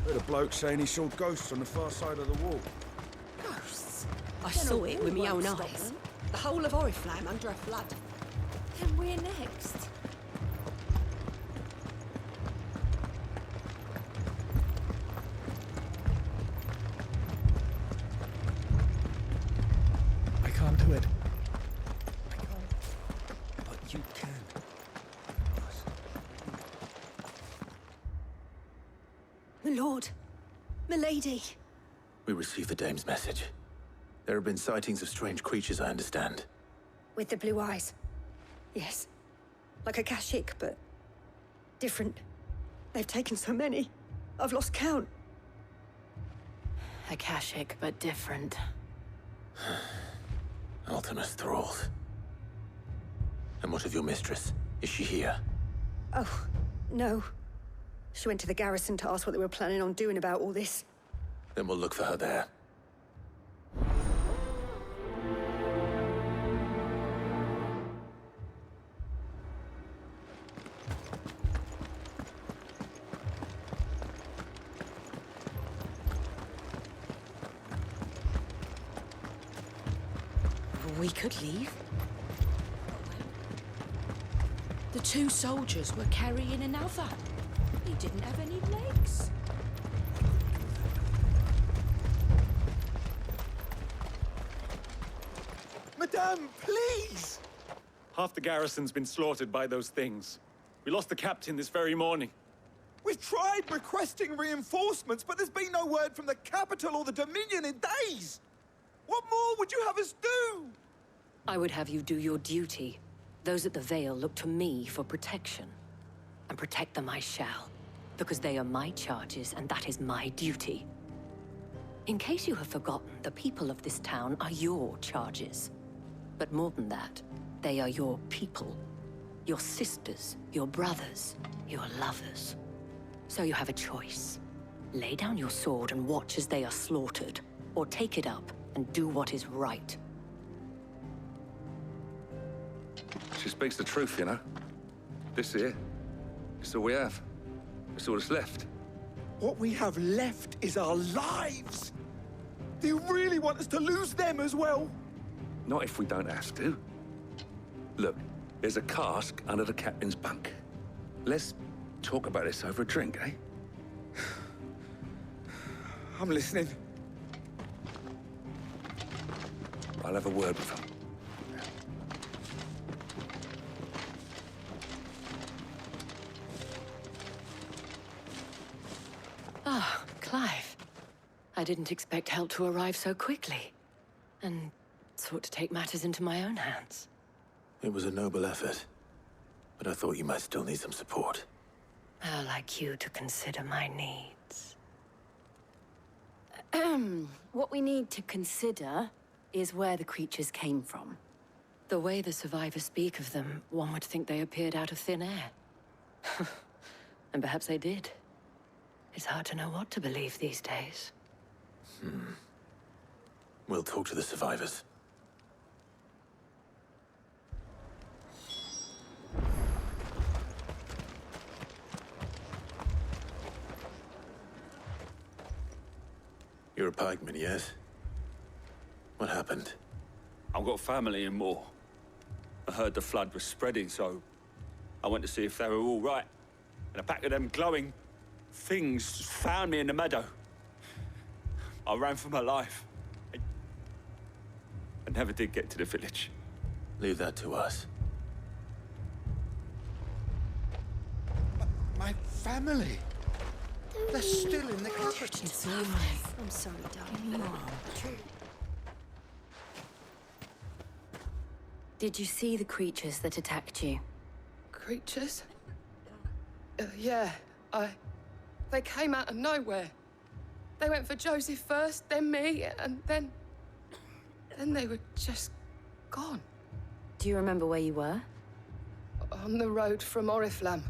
Heard a bloke saying he saw ghosts on the far side of the wall. Ghosts? I saw it with my own eyes. The whole of Oriflamme under a flood. Then we're next. I can't do it. I can't. But you can. My lord, milady. We received the dame's message. There have been sightings of strange creatures, I understand. With the blue eyes. Yes, like a Kashik, but different. They've taken so many. I've lost count. A Kashik, but different. Ultimus thralls. And what of your mistress? Is she here? Oh, no. She went to the garrison to ask what they were planning on doing about all this. Then we'll look for her there. We could leave. The two soldiers were carrying another. He didn't have any legs. Madame, please! Half the garrison's been slaughtered by those things. We lost the captain this very morning. We've tried requesting reinforcements, but there's been no word from the capital or the Dominion in days! What more would you have us do? I would have you do your duty. Those at the Vale look to me for protection. And protect them I shall. Because they are my charges, and that is my duty. In case you have forgotten, the people of this town are your charges. But more than that, they are your people. Your sisters, your brothers, your lovers. So you have a choice. Lay down your sword and watch as they are slaughtered, or take it up and do what is right. She speaks the truth, you know. This here, it's all we have. It's all that's left. What we have left is our lives! Do you really want us to lose them as well? Not if we don't have to. Look, there's a cask under the captain's bunk. Let's talk about this over a drink, eh? I'm listening. I'll have a word with him. Ah, Clive. I didn't expect help to arrive so quickly. And sought to take matters into my own hands. It was a noble effort. But I thought you might still need some support. I'd like you to consider my needs. What we need to consider is where the creatures came from. The way the survivors speak of them, one would think they appeared out of thin air. And perhaps they did. It's hard to know what to believe these days. We'll talk to the survivors. You're a pikeman, yes? What happened? I've got family in Moor. I heard the flood was spreading, so I went to see if they were all right. And a pack of them glowing things found me in the meadow. I ran for my life. I never did get to the village. Leave that to us. My family? They're still in the capital. It's all right. I'm sorry, darling. Did you see the creatures that attacked you? Creatures? Yeah, they came out of nowhere. They went for Joseph first, then me, and then they were just gone. Do you remember where you were? On the road from Oriflamme.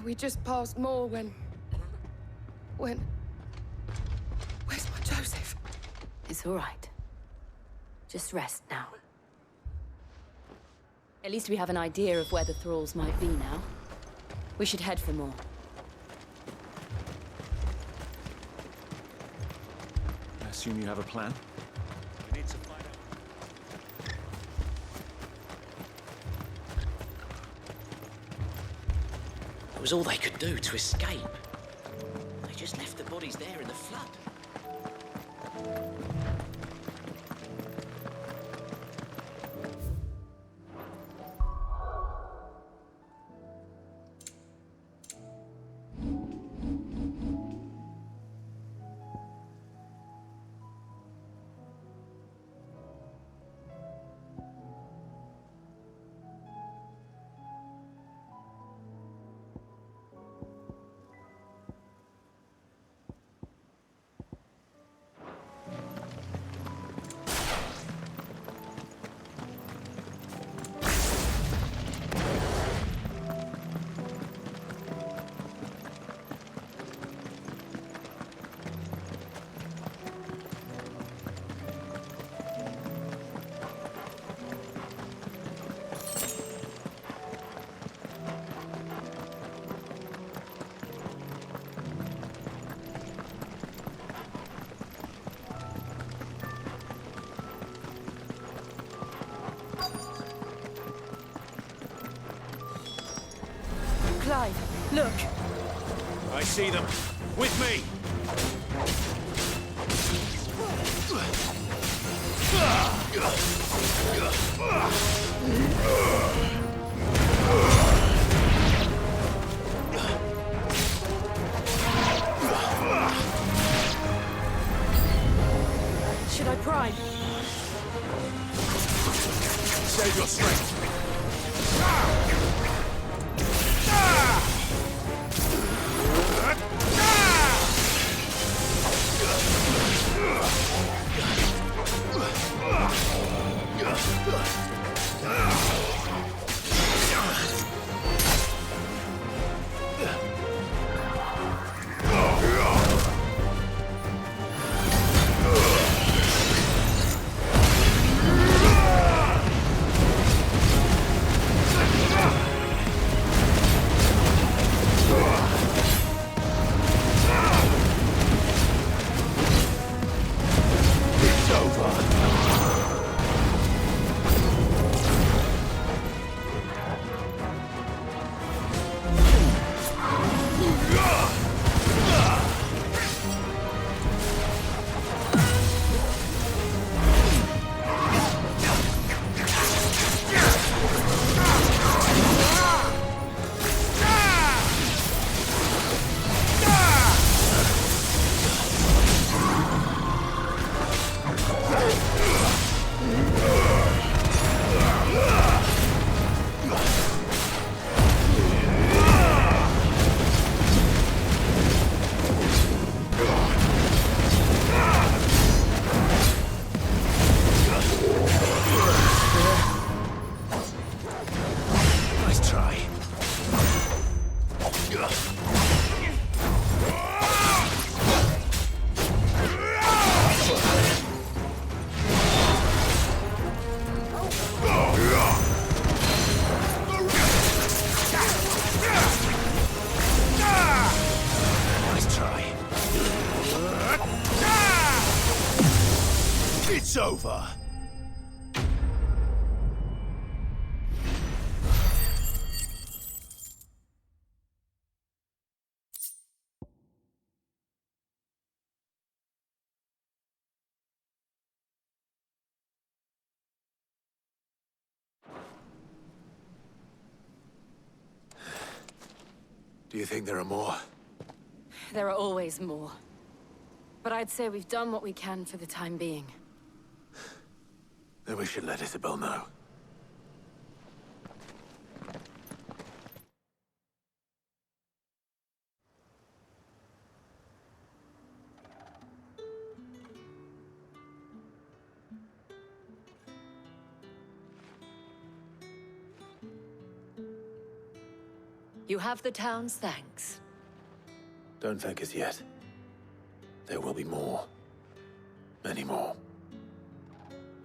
We just passed Moor when... Where's my Joseph? It's all right. Just rest now. At least we have an idea of where the thralls might be now. We should head for more. assume you have a plan? We need to find out. It was all they could do to escape. They just left the bodies there in the flood. Clive, look. I see them. With me! Should I prime? Save your strength! It's over. Do you think there are more? There are always more. But I'd say we've done what we can for the time being. Then we should let Isabel know. You have the town's thanks. Don't thank us yet. There will be more. Many more.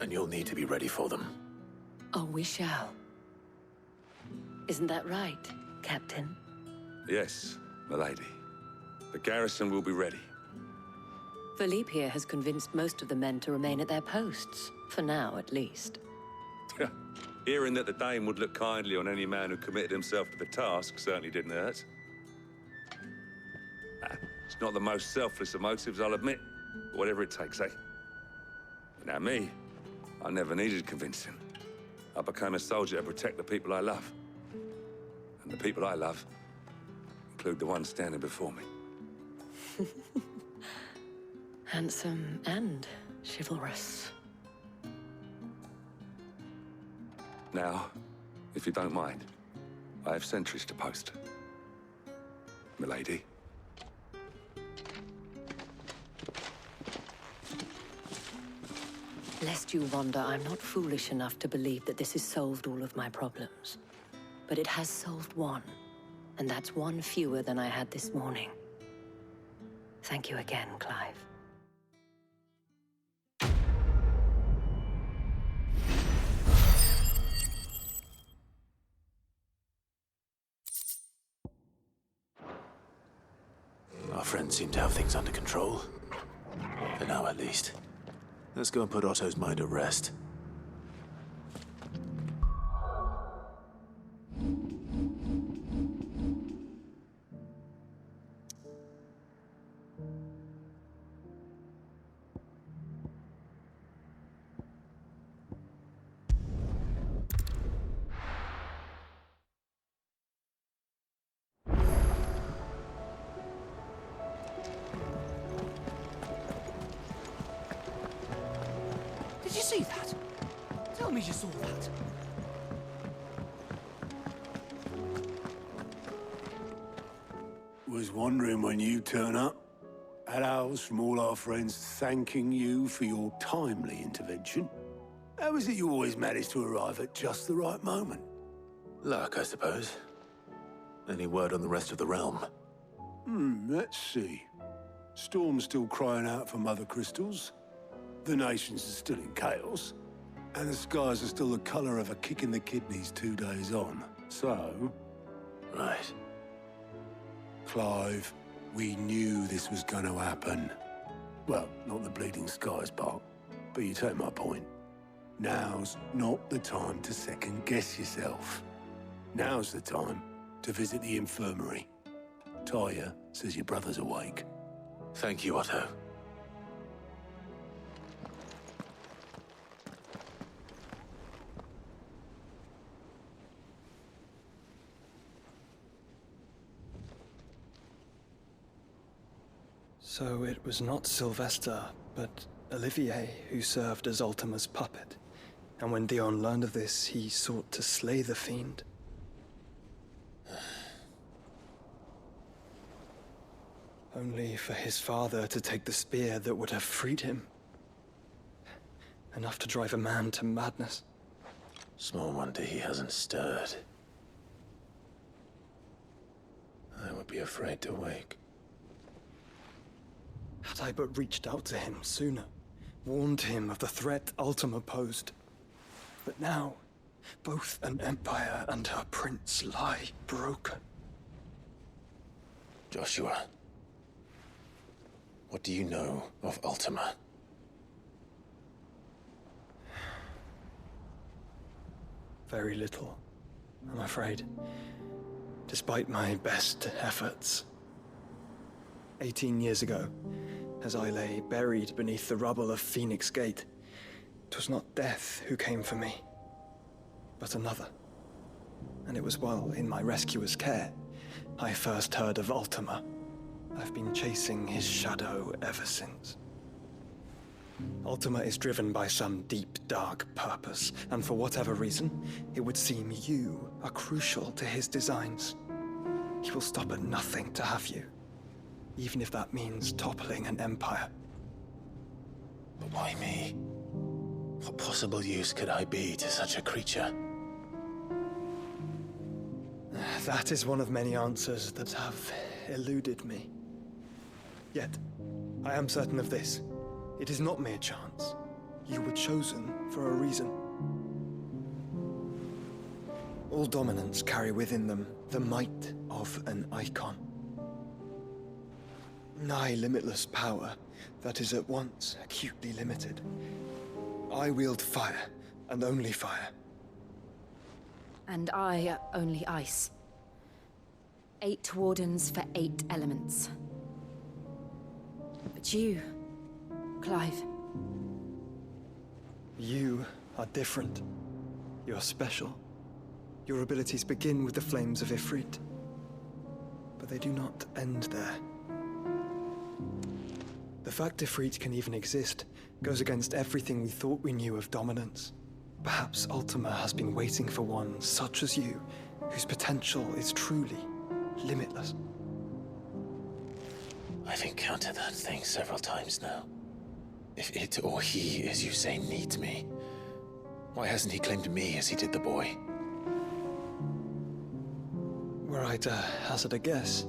And you'll need to be ready for them. Oh, we shall. Isn't that right, Captain? Yes, milady. The garrison will be ready. Philippe here has convinced most of the men to remain at their posts. For now, at least. Hearing that the Dane would look kindly on any man who committed himself to the task certainly didn't hurt. It's not the most selfless of motives, I'll admit. But whatever it takes, eh? Now me, I never needed convincing. I became a soldier to protect the people I love. And the people I love include the ones standing before me. Handsome and chivalrous. Now, if you don't mind, I have sentries to post. Milady. Lest you wonder, I'm not foolish enough to believe that this has solved all of my problems. But it has solved one, and that's one fewer than I had this morning. Thank you again, Clive. Our friends seem to have things under control. For now, at least. Let's go and put Otto's mind at rest. Did you see that? Tell me you saw that. Was wondering when you turn up. Had owls from all our friends thanking you for your timely intervention. How is it you always manage to arrive at just the right moment? Luck, I suppose. Any word on the rest of the realm? Let's see. Storm's still crying out for Mother Crystals. The nations are still in chaos. And the skies are still the colour of a kick in the kidneys 2 days on. So... Right. Clive, we knew this was going to happen. Well, not the bleeding skies part, but you take my point. Now's not the time to second-guess yourself. Now's the time to visit the infirmary. Talia says your brother's awake. Thank you, Otto. So it was not Sylvester, but Olivier who served as Ultima's puppet. And when Dion learned of this, he sought to slay the fiend. Only for his father to take the spear that would have freed him. Enough to drive a man to madness. Small wonder he hasn't stirred. I would be afraid to wake. Had I but reached out to him sooner, warned him of the threat Ultima posed. But now, both an empire and her prince lie broken. Joshua, what do you know of Ultima? Very little, I'm afraid. Despite my best efforts. 18 years ago, as I lay buried beneath the rubble of Phoenix Gate, 'twas not death who came for me, but another. And it was while in my rescuer's care, I first heard of Ultima. I've been chasing his shadow ever since. Ultima is driven by some deep, dark purpose, and for whatever reason, it would seem you are crucial to his designs. He will stop at nothing to have you, even if that means toppling an empire. But why me? What possible use could I be to such a creature? That is one of many answers that have eluded me. Yet, I am certain of this. It is not mere chance. You were chosen for a reason. All dominants carry within them the might of an icon. nigh limitless power that is at once acutely limited. I wield fire, and only fire. And I only ice. 8 wardens for 8 elements. But you, Clive. You are different. You're special. Your abilities begin with the flames of Ifrit. But they do not end there. The fact Ifrit can even exist goes against everything we thought we knew of dominance. Perhaps Ultima has been waiting for one such as you, whose potential is truly limitless. I've encountered that thing several times now. If it or he, as you say, needs me, why hasn't he claimed me as he did the boy? Were I to hazard a guess,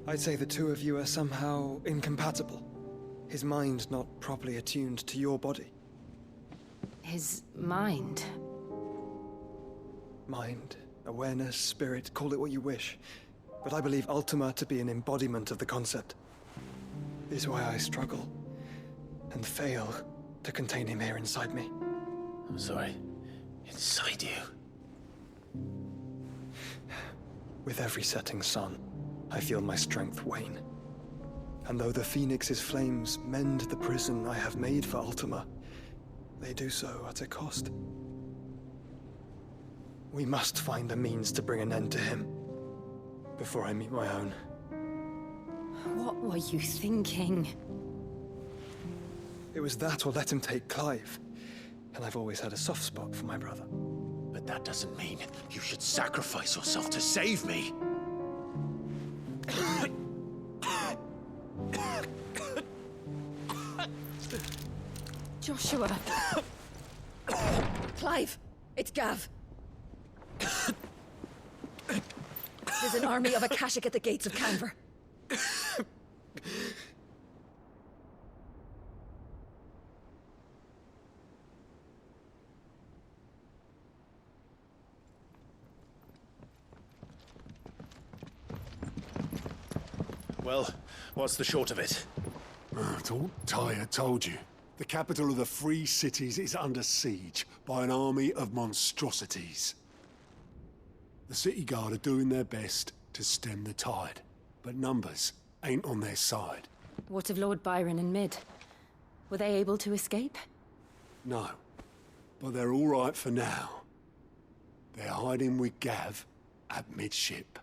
I'd say the two of you are somehow incompatible. His mind not properly attuned to your body. His mind. Mind, awareness, spirit, call it what you wish. But I believe Ultima to be an embodiment of the concept. This is why I struggle and fail to contain him here inside me. I'm sorry. Inside you? With every setting sun, I feel my strength wane. And though the Phoenix's flames mend the prison I have made for Ultima, they do so at a cost. We must find a means to bring an end to him before I meet my own. What were you thinking? It was that or let him take Clive. And I've always had a soft spot for my brother. But that doesn't mean you should sacrifice yourself to save me. Joshua. Clive, it's Gav. There's an army of Akashic at the gates of Canver. Well, what's the short of it? It's all Tyre told you. The capital of the Free Cities is under siege by an army of monstrosities. The city guard are doing their best to stem the tide, but numbers ain't on their side. What of Lord Byron and Mid? Were they able to escape? No, but they're all right for now. They're hiding with Gav at midship.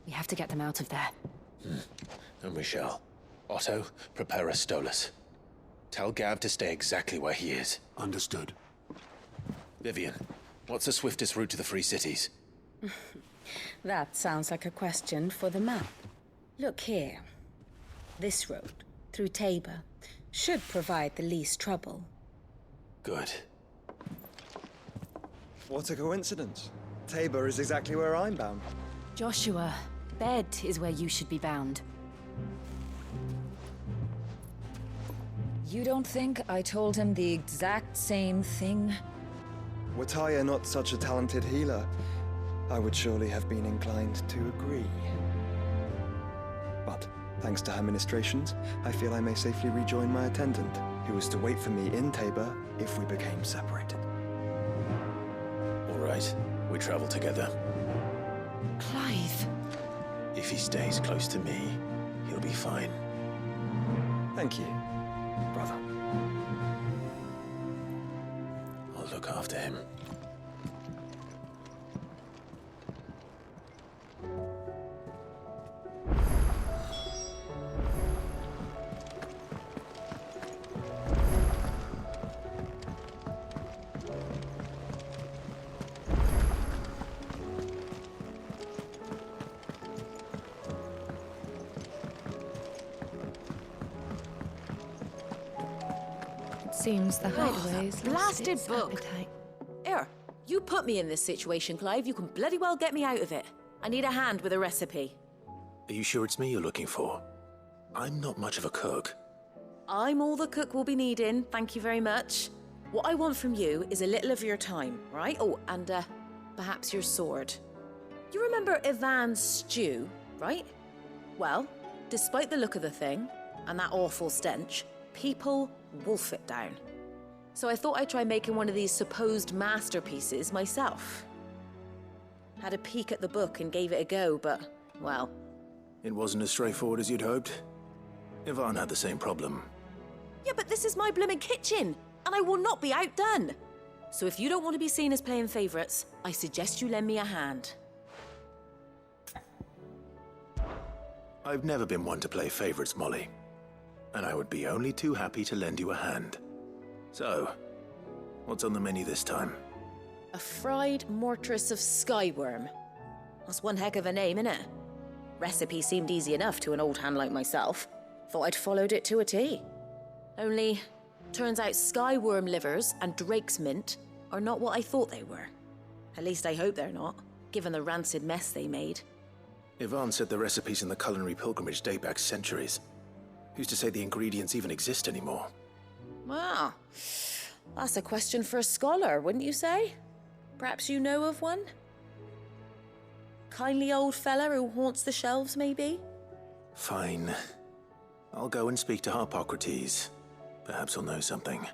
We have to get them out of there. And we shall. Otto, prepare a Stolas. Tell Gav to stay exactly where he is. Understood. Vivian, what's the swiftest route to the Free Cities? That sounds like a question for the map. Look here. This road, through Tabor, should provide the least trouble. Good. What a coincidence. Tabor is exactly where I'm bound. Joshua, bed is where you should be bound. You don't think I told him the exact same thing? Were Tyre not such a talented healer, I would surely have been inclined to agree. But, thanks to her ministrations, I feel I may safely rejoin my attendant, who was to wait for me in Tabor if we became separated. All right, we travel together. Clive. If he stays close to me, he'll be fine. Thank you, brother. I'll look after him. Seems the hideaway's lost Blasted its book. appetite. Here, you put me in this situation, Clive. You can bloody well get me out of it. I need a hand with a recipe. Are you sure it's me you're looking for? I'm not much of a cook. I'm all the cook will be needing, thank you very much. What I want from you is a little of your time, right? Oh, and perhaps your sword. You remember Ivan's stew, right? Well, despite the look of the thing, and that awful stench, people wolf it down. So I thought I'd try making one of these supposed masterpieces myself. Had a peek at the book and gave it a go, but, well... It wasn't as straightforward as you'd hoped. Yvonne had the same problem. Yeah, but this is my blooming kitchen, and I will not be outdone. So if you don't want to be seen as playing favourites, I suggest you lend me a hand. I've never been one to play favourites, Molly. And I would be only too happy to lend you a hand. So, what's on the menu this time? A fried mortress of skyworm. That's one heck of a name, innit? Recipe seemed easy enough to an old hand like myself. Thought I'd followed it to a T. Only, turns out skyworm livers and drake's mint are not what I thought they were. At least I hope they're not, given the rancid mess they made. Yvonne said the recipes in the culinary pilgrimage date back centuries. Who's to say the ingredients even exist anymore? Well, that's a question for a scholar, wouldn't you say? Perhaps you know of one? Kindly old fella who haunts the shelves, maybe? Fine. I'll go and speak to Harpocrates. Perhaps he'll know something.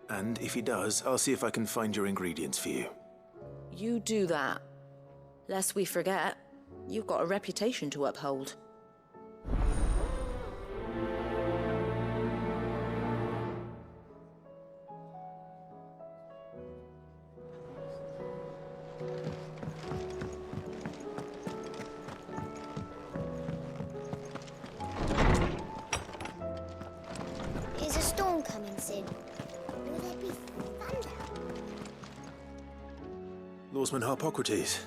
And if he does, I'll see if I can find your ingredients for you. You do that. Lest we forget, you've got a reputation to uphold. Is a storm coming soon? Will there be thunder? Lawsman Harpocrates.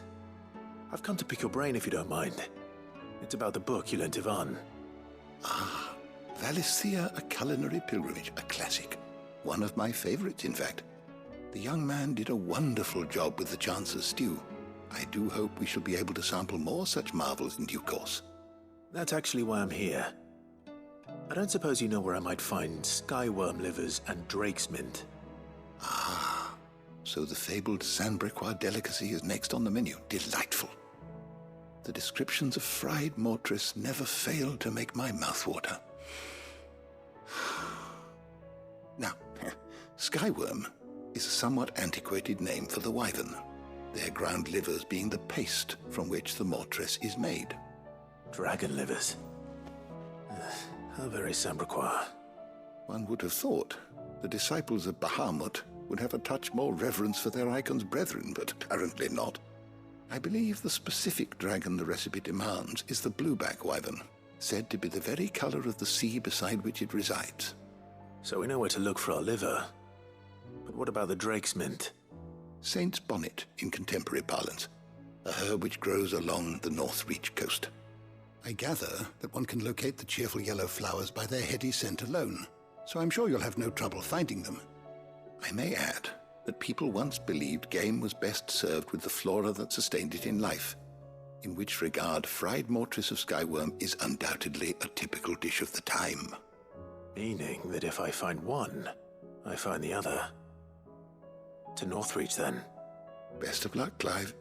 I've come to pick your brain if you don't mind. It's about the book you lent Yvonne. Ah, Valisthea, A Culinary Pilgrimage, a classic. One of my favorites, in fact. The young man did a wonderful job with the Chance's stew. I do hope we shall be able to sample more such marvels in due course. That's actually why I'm here. I don't suppose you know where I might find skyworm livers and drake's mint. Ah, so the fabled Sanbriquois delicacy is next on the menu. Delightful. The descriptions of fried mortress never fail to make my mouth water. Now, skyworm is a somewhat antiquated name for the wyvern, their ground livers being the paste from which the mortress is made. Dragon livers. How very Sambriquois. One would have thought the disciples of Bahamut would have a touch more reverence for their icon's brethren, but apparently not. I believe the specific dragon the recipe demands is the blueback wyvern, said to be the very color of the sea beside which it resides. So we know where to look for our liver. But what about the drake's mint? Saint's bonnet in contemporary parlance, a herb which grows along the North Reach coast. I gather that one can locate the cheerful yellow flowers by their heady scent alone, so I'm sure you'll have no trouble finding them. I may add that people once believed game was best served with the flora that sustained it in life, in which regard fried mortress of skyworm is undoubtedly a typical dish of the time. Meaning that if I find one, I find the other. To Northreach, then. Best of luck, Clive.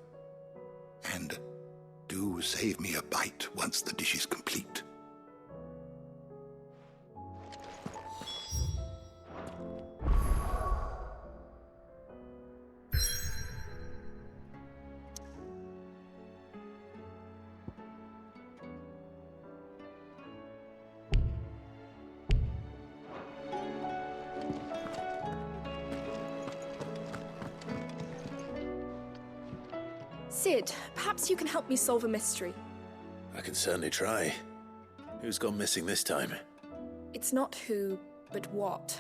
And do save me a bite once the dish is complete. Sid, perhaps you can help me solve a mystery. I can certainly try. Who's gone missing this time? It's not who, but what.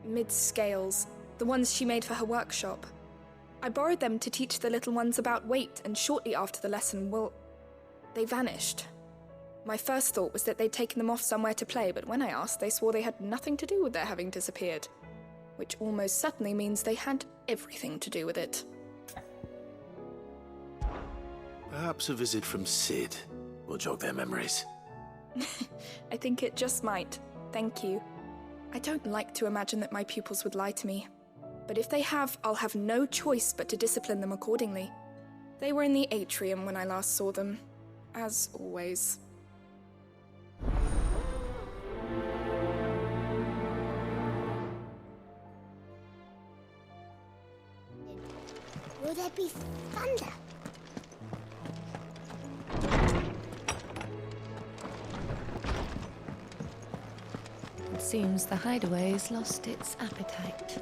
Mid-scales, the ones she made for her workshop. I borrowed them to teach the little ones about weight, and shortly after the lesson, well, they vanished. My first thought was that they'd taken them off somewhere to play, but when I asked, they swore they had nothing to do with their having disappeared. Which almost certainly means they had everything to do with it. Perhaps a visit from Sid will jog their memories. I think it just might. Thank you. I don't like to imagine that my pupils would lie to me. But if they have, I'll have no choice but to discipline them accordingly. They were in the atrium when I last saw them, as always. Will there be thunder? It seems the hideaway's lost its appetite.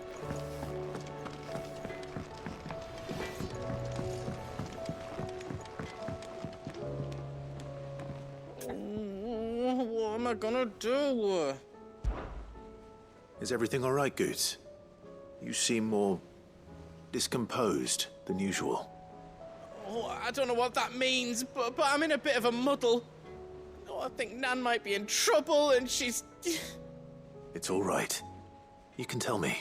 What am I gonna do? Is everything all right, Goots? You seem more discomposed than usual. Oh, I don't know what that means, but I'm in a bit of a muddle. Oh, I think Nan might be in trouble, and she's... It's all right. You can tell me.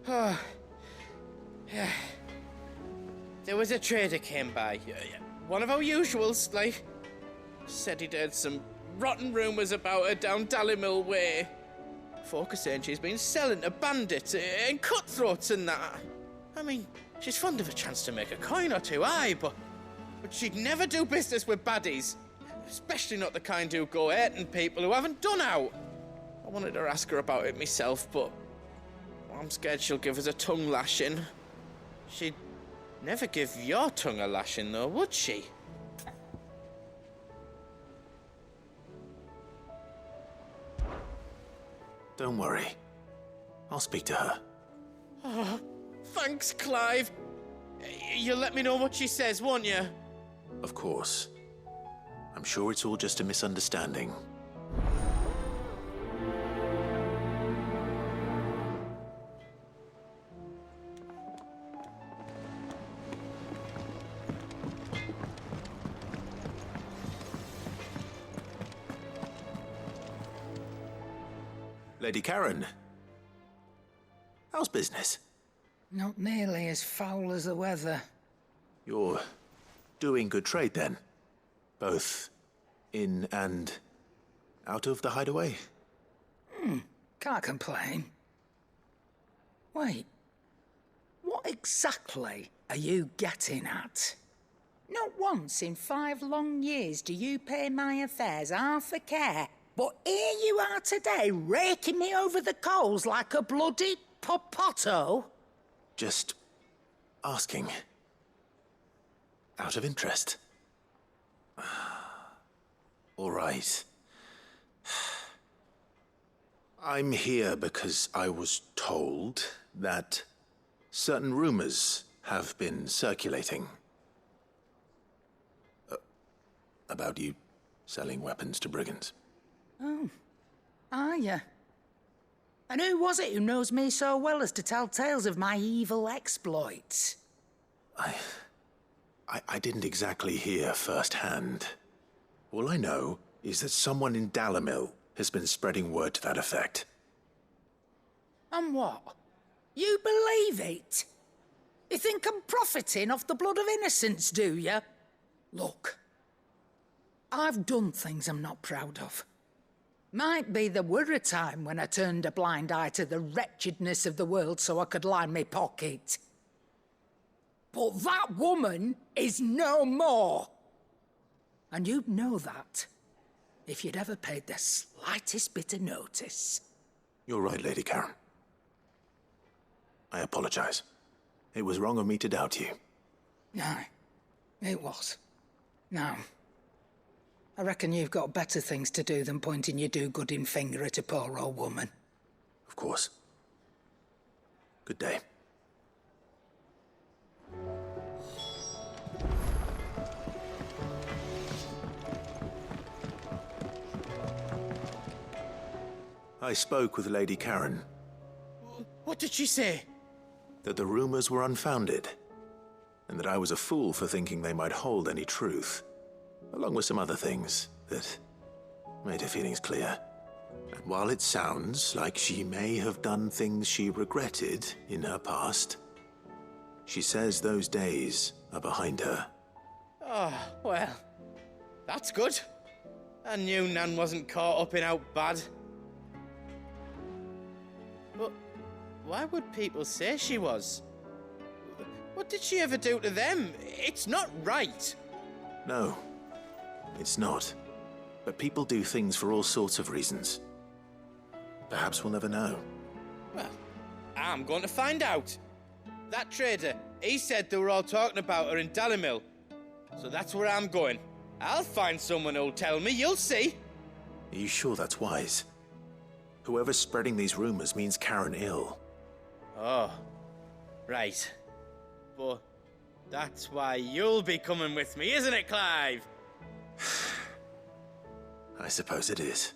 Oh. There was a trader came by. One of our usuals, like. Said he'd heard some rotten rumours about her down Dallymil Way. Folk are saying she's been selling to bandits and cutthroats and that. I mean, she's fond of a chance to make a coin or two, aye, but she'd never do business with baddies. Especially not the kind who go hurting people who haven't done out. I wanted to ask her about it myself, but I'm scared she'll give us a tongue lashing. She'd never give your tongue a lashing, though, would she? Don't worry. I'll speak to her. Oh, thanks, Clive. You'll let me know what she says, won't you? Of course. I'm sure it's all just a misunderstanding. Lady Karen. How's business? Not nearly as foul as the weather. You're doing good trade, then? Both in and out of the hideaway? Can't complain. Wait. What exactly are you getting at? Not once in 5 long years do you pay my affairs half a care. But here you are today, raking me over the coals like a bloody popoto. Just asking. Out of interest. All right. I'm here because I was told that certain rumors have been circulating. About you selling weapons to brigands. Oh, are you? And who was it who knows me so well as to tell tales of my evil exploits? I didn't exactly hear firsthand. All I know is that someone in Dallymil has been spreading word to that effect. And what? You believe it? You think I'm profiting off the blood of innocents, do you? Look, I've done things I'm not proud of. Might be there were a time when I turned a blind eye to the wretchedness of the world so I could line my pocket. But that woman is no more. And you'd know that if you'd ever paid the slightest bit of notice. You're right, Lady Karen. I apologize. It was wrong of me to doubt you. Aye, it was. Now, I reckon you've got better things to do than pointing your do-gooding finger at a poor old woman. Of course. Good day. I spoke with Lady Karen. What did she say? That the rumors were unfounded, and that I was a fool for thinking they might hold any truth, along with some other things that made her feelings clear. And while it sounds like she may have done things she regretted in her past, she says those days are behind her. Oh, well, that's good. I knew Nan wasn't caught up in out bad. But why would people say she was? What did she ever do to them? It's not right. No, it's not. But people do things for all sorts of reasons. Perhaps we'll never know. Well, I'm going to find out. That trader, he said they were all talking about her in Dalimil. So that's where I'm going. I'll find someone who'll tell me, you'll see. Are you sure that's wise? Whoever's spreading these rumors means Karen ill. Oh, right. But that's why you'll be coming with me, isn't it, Clive? I suppose it is.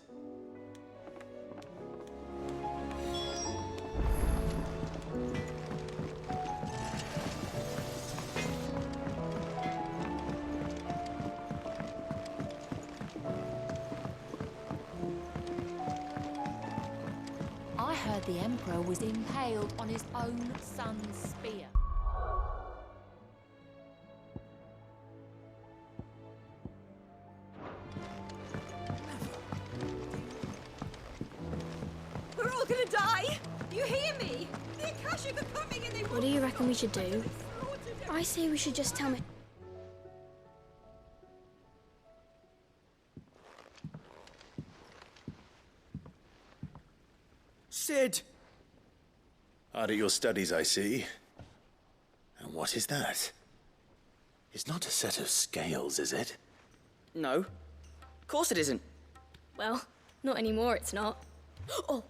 I heard the Emperor was impaled on his own son's spear. We're all gonna die! You hear me? The Akashic are coming and they What do you reckon we should do? I say we should just tell me. Sid! Hard at your studies, I see. And what is that? It's not a set of scales, is it? No. Of course it isn't. Well, not anymore, it's not. Oh,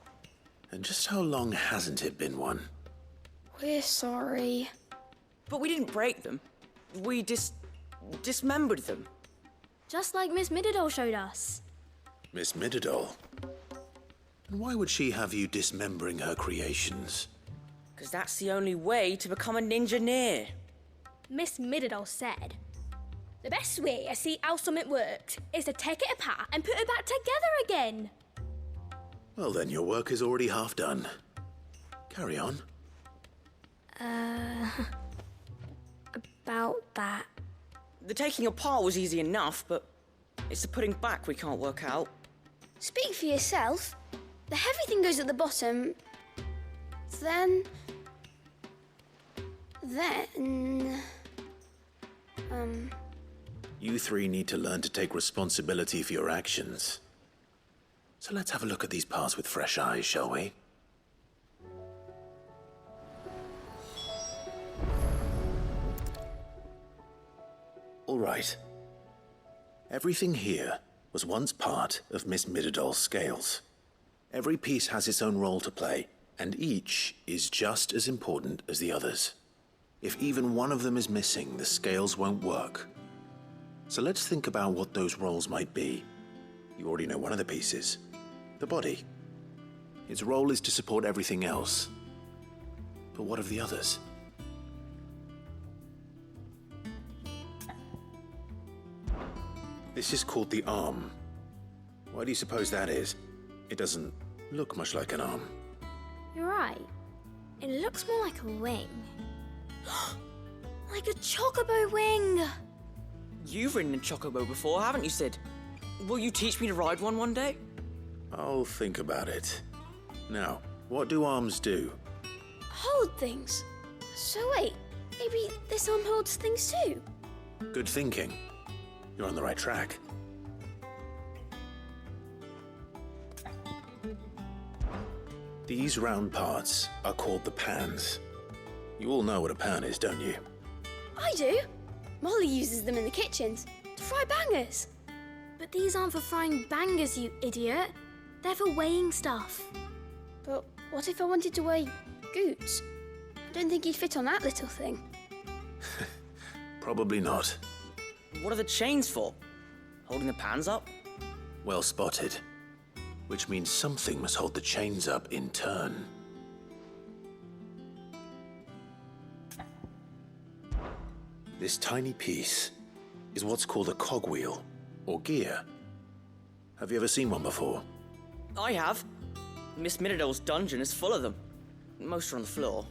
And just how long hasn't it been one? we're sorry. But we didn't break them. We dismembered them. Just like Miss Mididol showed us. Miss Mididol? And why would she have you dismembering her creations? Because that's the only way to become a ninja-neer. Miss Mididol said, the best way to see how something works is to take it apart and put it back together again. Well then, your work is already half done. Carry on. About that. The taking apart was easy enough, but it's the putting back we can't work out. Speak for yourself. The heavy thing goes at the bottom. Then... You three need to learn to take responsibility for your actions. So let's have a look at these parts with fresh eyes, shall we? All right. Everything here was once part of Miss Mididol's scales. Every piece has its own role to play, and each is just as important as the others. If even one of them is missing, the scales won't work. So let's think about what those roles might be. You already know one of the pieces. The body. Its role is to support everything else. But what of the others? This is called the arm. Why do you suppose that is? It doesn't look much like an arm. You're right. It looks more like a wing. Like a chocobo wing! You've ridden a chocobo before, haven't you, Sid? Will you teach me to ride one day? I'll think about it. Now, what do arms do? Hold things. So wait, maybe this arm holds things too? Good thinking. You're on the right track. These round parts are called the pans. You all know what a pan is, don't you? I do. Molly uses them in the kitchens to fry bangers. But these aren't for frying bangers, you idiot. They're for weighing stuff. But what if I wanted to weigh Goots? I don't think he'd fit on that little thing. Probably not. What are the chains for? Holding the pans up? Well spotted. Which means something must hold the chains up in turn. This tiny piece is what's called a cogwheel, or gear. Have you ever seen one before? I have. Miss Mididol's dungeon is full of them. Most are on the floor.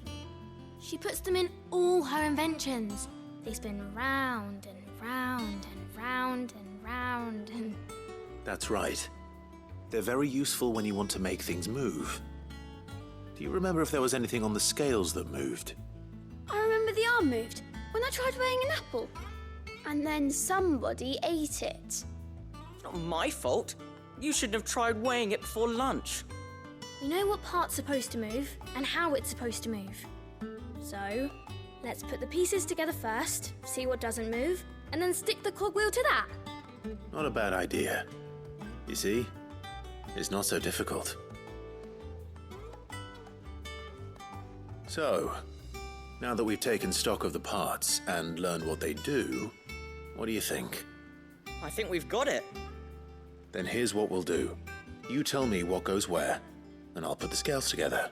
She puts them in all her inventions. They spin round and round and round and round and... That's right. They're very useful when you want to make things move. Do you remember if there was anything on the scales that moved? I remember the arm moved when I tried weighing an apple. And then somebody ate it. It's not my fault. You shouldn't have tried weighing it before lunch. We know what part's supposed to move and how it's supposed to move. So, let's put the pieces together first, see what doesn't move, and then stick the cogwheel to that. Not a bad idea. You see? It's not so difficult. So, now that we've taken stock of the parts and learned what they do, what do you think? I think we've got it. Then here's what we'll do. You tell me what goes where, and I'll put the scales together.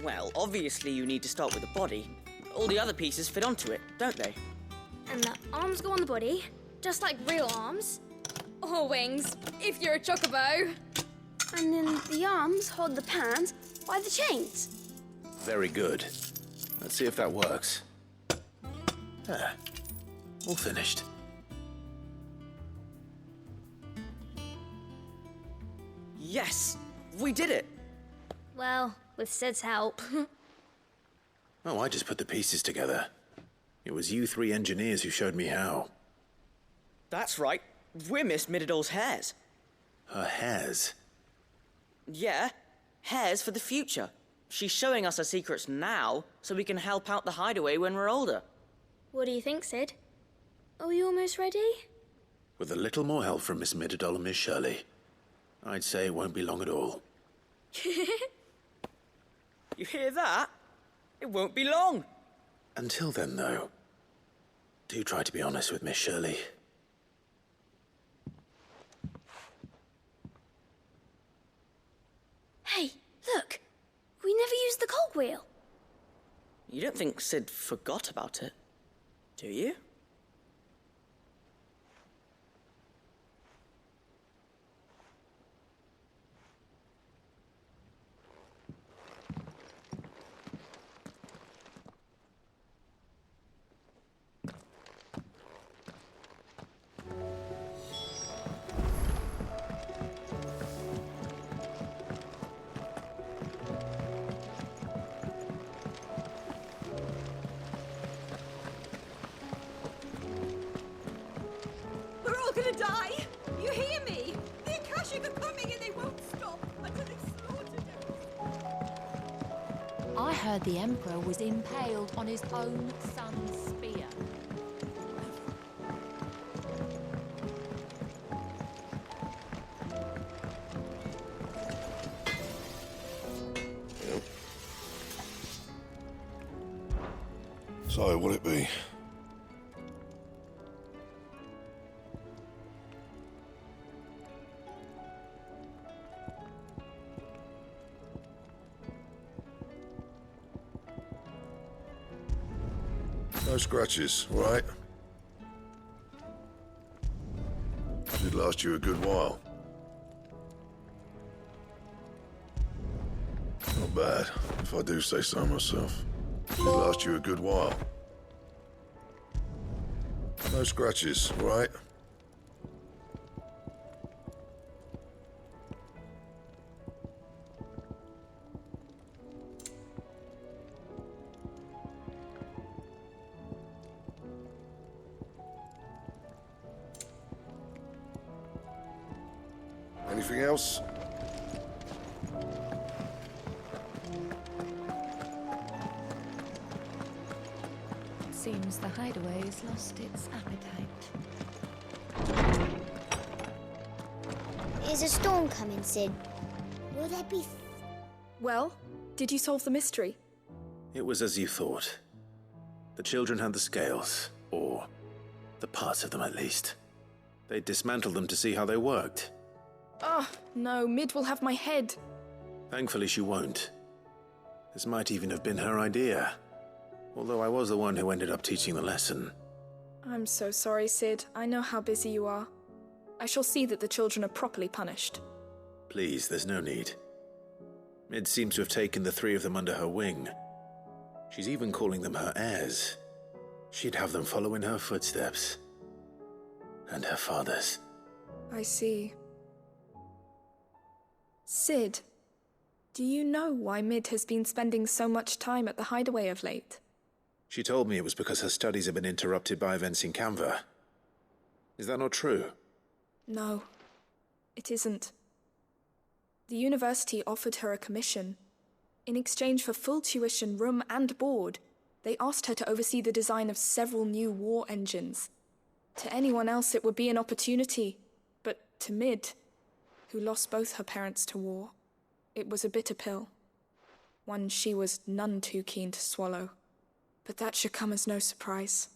Well, obviously you need to start with the body. All the other pieces fit onto it, don't they? And the arms go on the body, just like real arms. Or wings, if you're a chocobo. And then the arms hold the pans by the chains. Very good. Let's see if that works. There. All finished. Yes! We did it! Well, with Sid's help. Oh, I just put the pieces together. It was you three engineers who showed me how. That's right. We're Miss Mididol's hairs. Her hairs? Yeah, hairs for the future. She's showing us her secrets now, so we can help out the hideaway when we're older. What do you think, Sid? Are we almost ready? With a little more help from Miss Mididol and Miss Shirley, I'd say it won't be long at all. You hear that? It won't be long. Until then, though, do try to be honest with Miss Shirley. Hey, look! We never used the cogwheel. You don't think Sid forgot about it, do you? We're all gonna die! You hear me? The Akashic are coming and they won't stop until they've slaughtered us. I heard the Emperor was impaled on his own son's spear. So, what'll it be? No scratches, all right? Should last you a good while. Not bad, if I do say so myself. Should last you a good while. No scratches, all right? Anything else? Seems the hideaway's lost its appetite. Is a storm coming, Sid? Will there be... Well, did you solve the mystery? It was as you thought. The children had the scales, or the parts of them at least. They dismantled them to see how they worked. Oh, no, Mid will have my head. Thankfully she won't. This might even have been her idea. Although I was the one who ended up teaching the lesson. I'm so sorry, Sid. I know how busy you are. I shall see that the children are properly punished. Please, there's no need. Mid seems to have taken the three of them under her wing. She's even calling them her heirs. She'd have them follow in her footsteps. And her father's. I see. Sid, do you know why Mid has been spending so much time at the hideaway of late? She told me it was because her studies have been interrupted by events in Canva. Is that not true? No, it isn't. The university offered her a commission. In exchange for full tuition, room and board, they asked her to oversee the design of several new war engines. To anyone else it would be an opportunity, but to Mid, who lost both her parents to war, it was a bitter pill. One she was none too keen to swallow. But that should come as no surprise.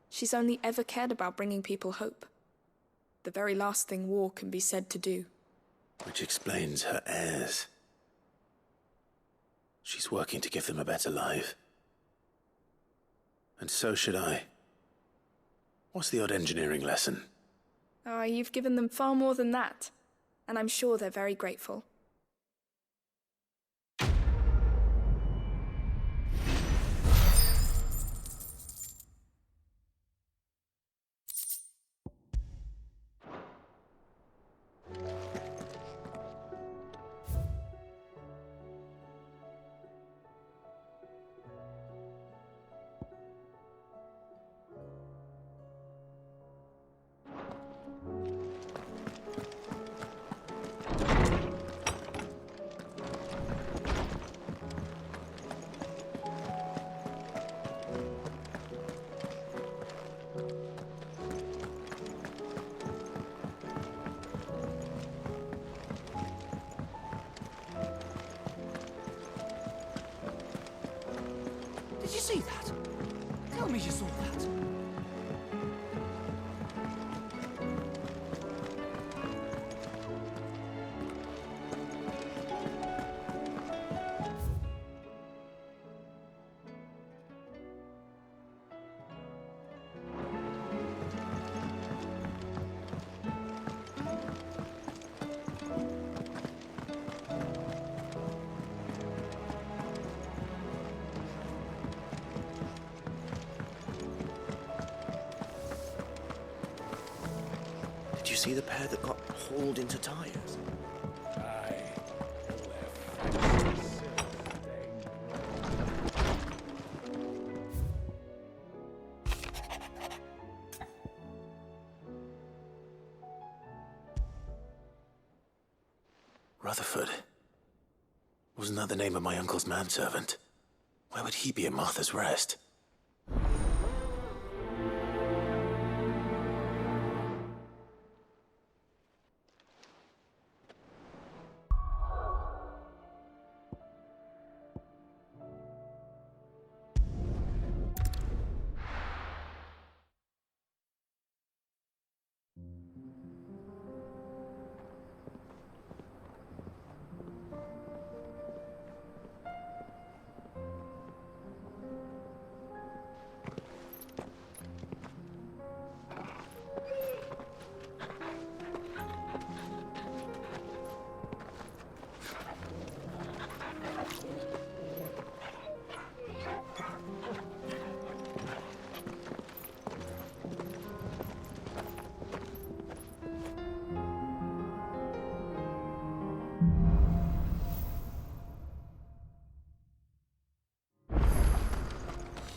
She's only ever cared about bringing people hope. The very last thing war can be said to do. Which explains her heirs. She's working to give them a better life. And so should I. What's the odd engineering lesson? Oh, you've given them far more than that. And I'm sure they're very grateful. Did you see that? Tell me you saw that. Did you see the pair that got hauled into tires? Aye. Rutherford. Wasn't that the name of my uncle's manservant? Why would he be at Martha's Rest?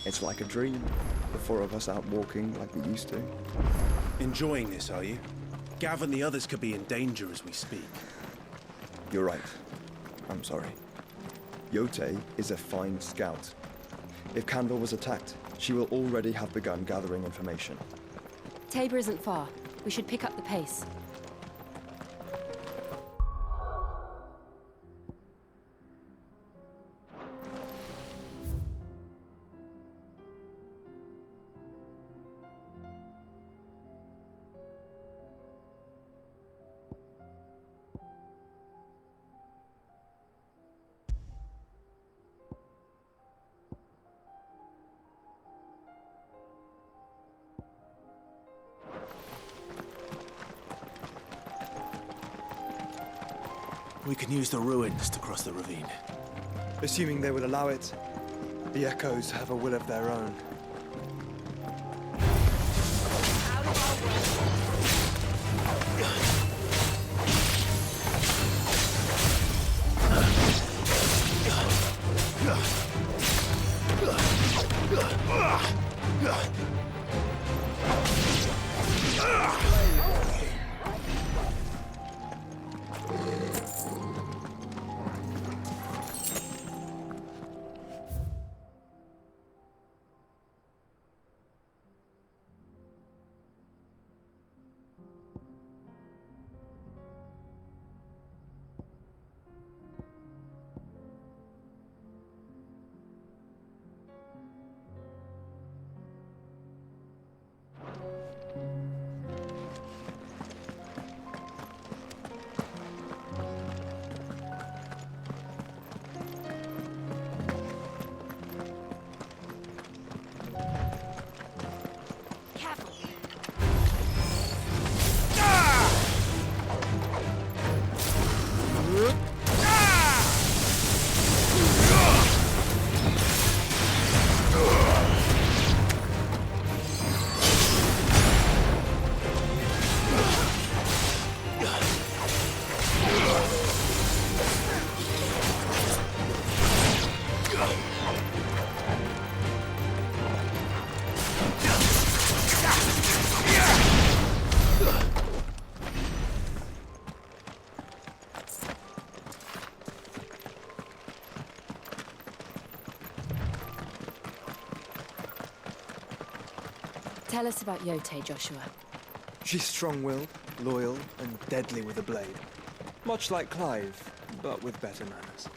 It's like a dream. The four of us out walking like we used to. Enjoying this, are you? Gav and the others could be in danger as we speak. You're right. I'm sorry. Yote is a fine scout. If Candle was attacked, she will already have begun gathering information. Tabor isn't far. We should pick up the pace. We can use the ruins to cross the ravine. Assuming they will allow it, the Echoes have a will of their own. Tell us about Yote, Joshua. She's strong-willed, loyal, and deadly with a blade. Much like Clive, but with better manners.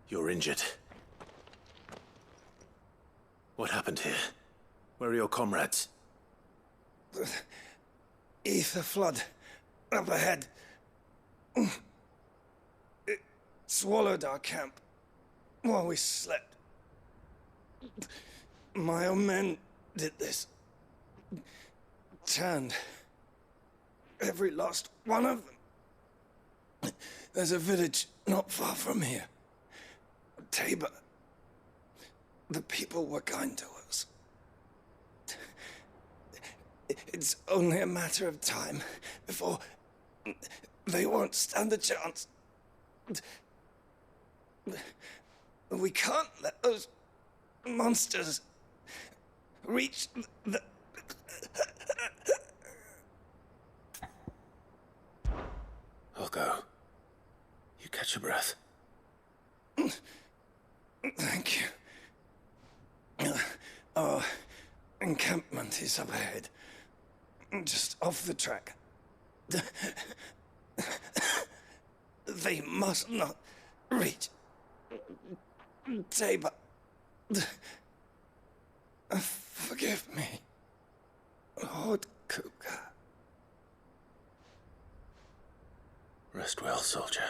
You're injured. What happened here? Where are your comrades? Ether flood. Up ahead. It swallowed our camp while we slept. My own men did this. Turned every last one of them. There's a village not far from here. Tabor. The people were kind to us. It's only a matter of time before they won't stand a chance. We can't let those monsters reach the... I'll go. You catch your breath. Thank you. Our encampment is up ahead. Just off the track. They must not reach Tabor. Forgive me, Lord Cougar. Rest well, soldier.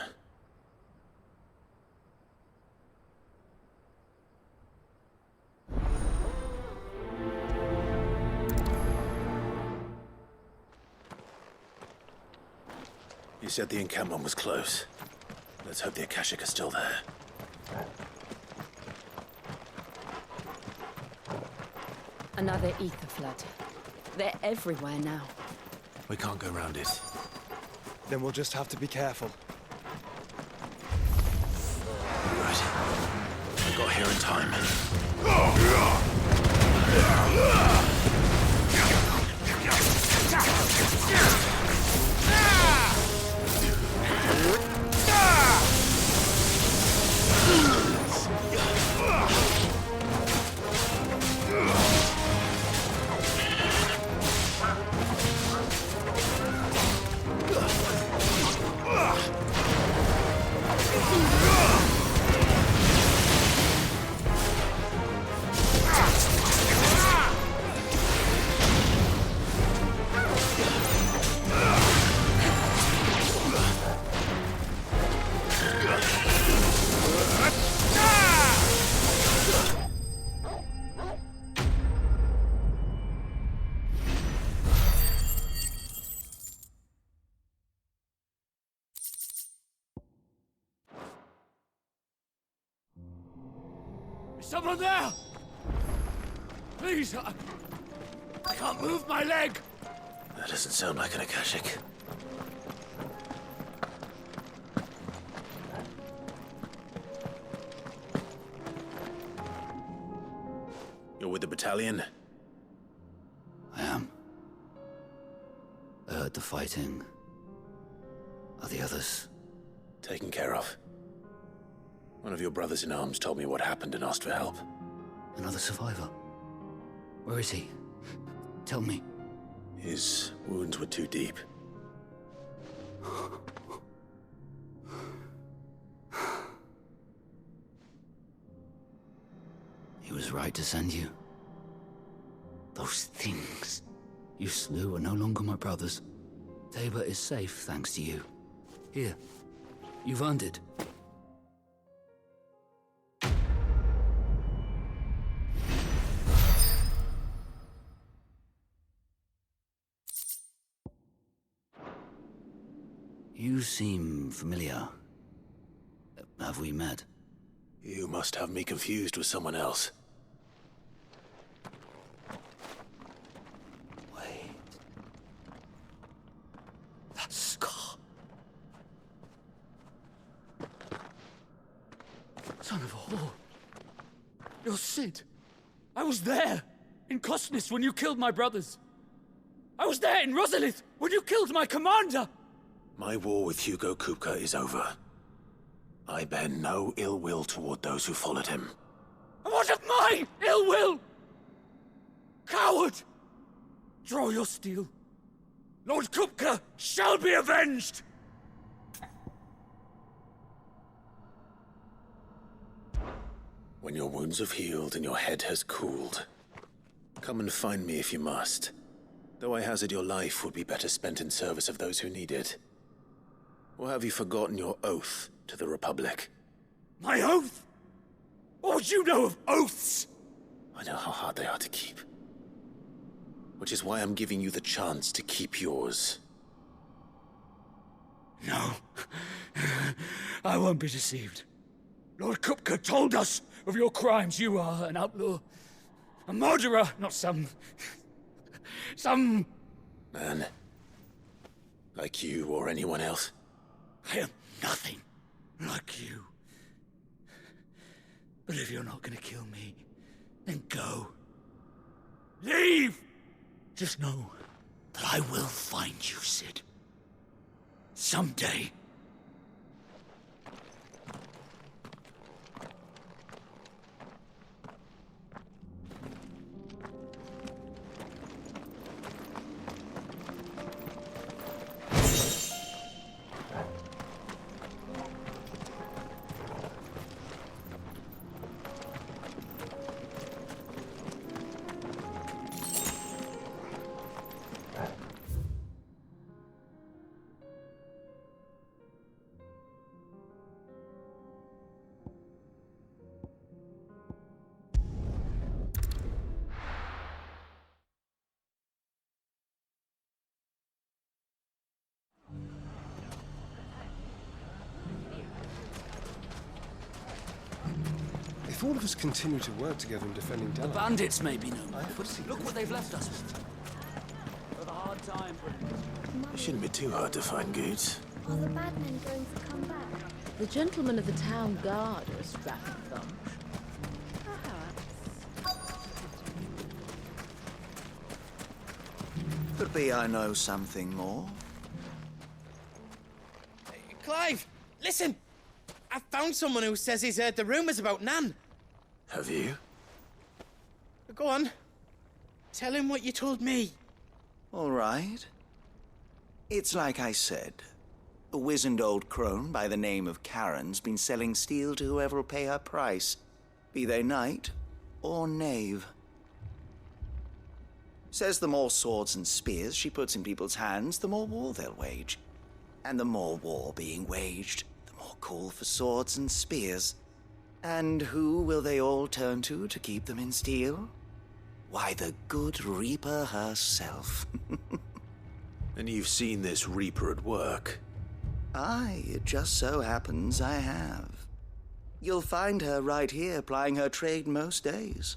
You said the encampment was close. Let's hope the Akashic are still there. Another ether flood. They're everywhere now. We can't go round it. Then we'll just have to be careful. Right. I got here in time. Is someone there? Please, I can't move my leg. That doesn't sound like an Akashic. You're with the battalion? I am. I heard the fighting. Are the others? Taken care of. One of your brothers in arms told me what happened and asked for help. Another survivor? Where is he? Tell me. His wounds were too deep. He was right to send you. Those things you slew are no longer my brothers. Tabor is safe thanks to you. Here, you've earned it. You seem familiar. Have we met? You must have me confused with someone else. Wait. That scar. Son of a whore. You're Sid. I was there, in Cosnes, when you killed my brothers. I was there in Rosalith, when you killed my commander! My war with Hugo Kupka is over. I bear no ill will toward those who followed him. And what of my ill will? Coward! Draw your steel. Lord Kupka shall be avenged! When your wounds have healed and your head has cooled, come and find me if you must. Though I hazard your life would be better spent in service of those who need it. Or have you forgotten your oath to the Republic? My oath? What would you know of oaths? I know how hard they are to keep. Which is why I'm giving you the chance to keep yours. No. I won't be deceived. Lord Kupka told us of your crimes. You are an outlaw. A murderer, not some man. Like you or anyone else. I am nothing like you. But if you're not gonna kill me, then go. Leave! Just know that I will find you, Sid. Someday. If all of us continue to work together in defending The Delaware... bandits may be no more, but look what they've left us with. Have a hard time, It shouldn't be too hard to find goods. Are the bad men going to come back? The gentlemen of the town guard are a strapping bunch. Could be I know something more. Clive, listen! I found someone who says he's heard the rumours about Nan. Have you? Go on. Tell him what you told me. All right. It's like I said. A wizened old crone by the name of Karen's been selling steel to whoever will pay her price, be they knight or knave. Says the more swords and spears she puts in people's hands, the more war they'll wage. And the more war being waged, the more call for swords and spears. And who will they all turn to keep them in steel? Why, the good Reaper herself. And you've seen this Reaper at work? Aye, it just so happens I have. You'll find her right here plying her trade most days.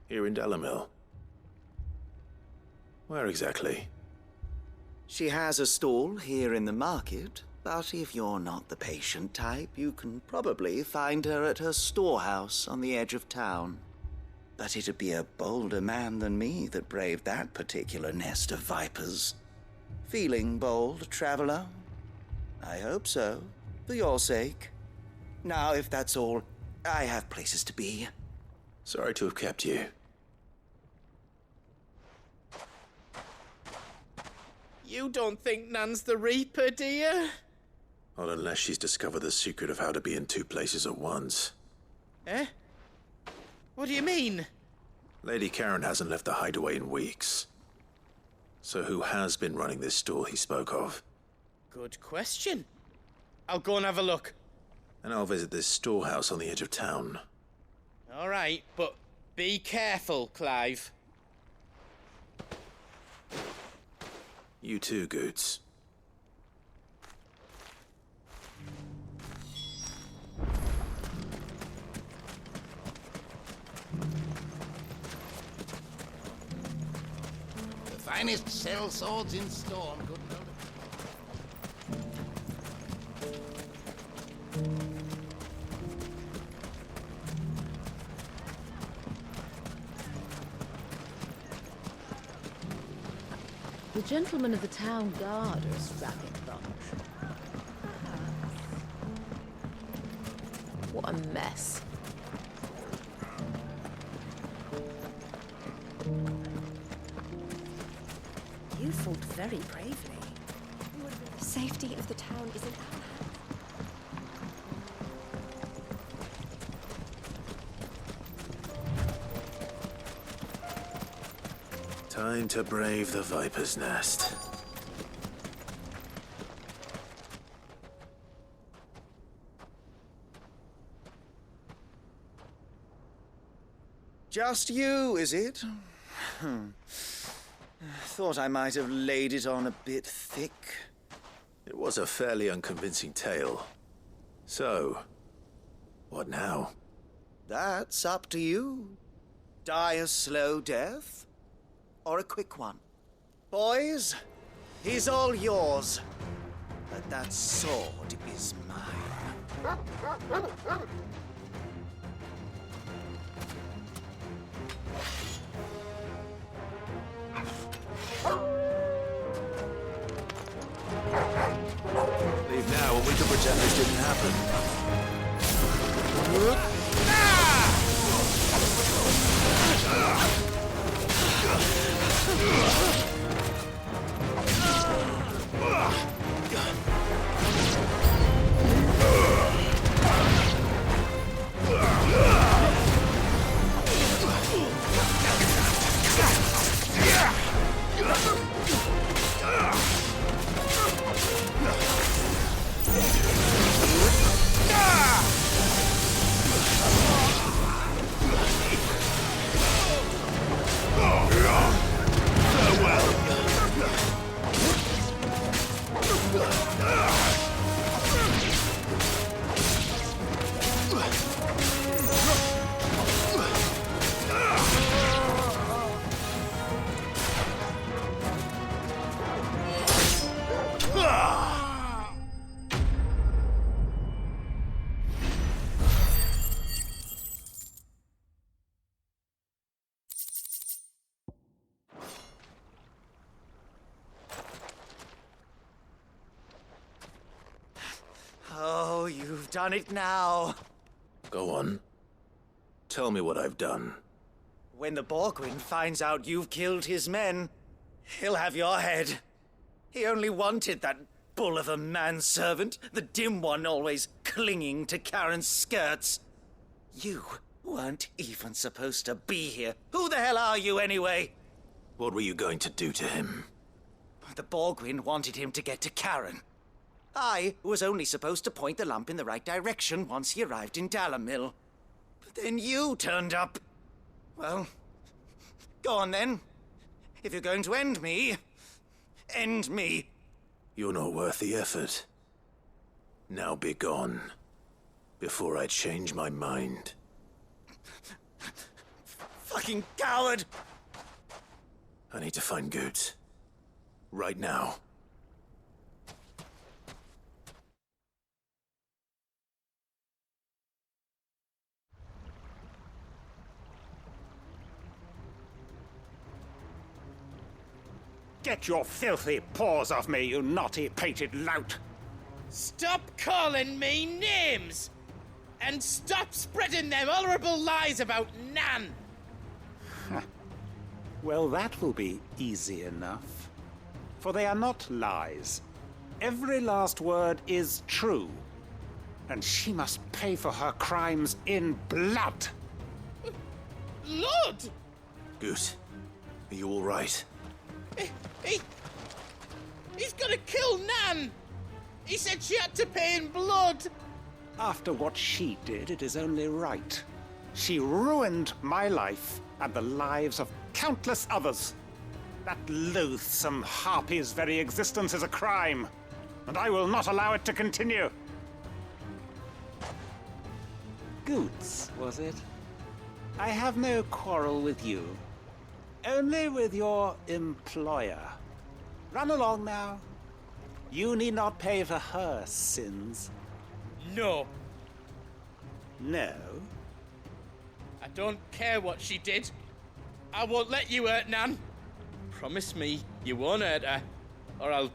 Here in Delamil? Where exactly? She has a stall here in the market, but if you're not the patient type, you can probably find her at her storehouse on the edge of town. But it'd be a bolder man than me that braved that particular nest of vipers. Feeling bold, traveler? I hope so, for your sake. Now, if that's all, I have places to be. Sorry to have kept you. You don't think Nan's the Reaper, do you? Not unless she's discovered the secret of how to be in two places at once. Eh? What do you mean? Lady Karen hasn't left the hideaway in weeks. So who has been running this stall he spoke of? Good question. I'll go and have a look. And I'll visit this storehouse on the edge of town. All right, but be careful, Clive. You too, Goots. The finest cell swords in Storm could know. The gentlemen of the town guard are a strapping bunch. What a mess. You fought very bravely. The safety of the town is in our hands. Time to brave the Viper's Nest. Just you, is it? Thought I might have laid it on a bit thick. It was a fairly unconvincing tale. So, what now? That's up to you. Die a slow death, or a quick one. Boys, he's all yours. But that sword is mine. Leave now and we can pretend this didn't happen. Oh, you've done it now. Go on. Tell me what I've done. When the Borgwyn finds out you've killed his men, he'll have your head. He only wanted that bull of a manservant, the dim one always clinging to Karen's skirts. You weren't even supposed to be here. Who the hell are you, anyway? What were you going to do to him? The Borgwyn wanted him to get to Karen. I was only supposed to point the lamp in the right direction once he arrived in Dalamil. But then you turned up. Well, go on then. If you're going to end me, end me. You're not worth the effort. Now be gone, before I change my mind. Fucking coward! I need to find Goots. Right now. Get your filthy paws off me, you naughty-pated lout! Stop calling me names! And stop spreading them horrible lies about Nan! Well, that will be easy enough. For they are not lies. Every last word is true. And she must pay for her crimes in blood. Lord! Goose, are you all right? He's gonna kill Nan! He said she had to pay in blood! After what she did, it is only right. She ruined my life and the lives of countless others. That loathsome harpy's very existence is a crime, and I will not allow it to continue. Goots, was it? I have no quarrel with you. Only with your employer. Run along now. You need not pay for her sins. No. No? I don't care what she did. I won't let you hurt Nan. Promise me you won't hurt her, or I'll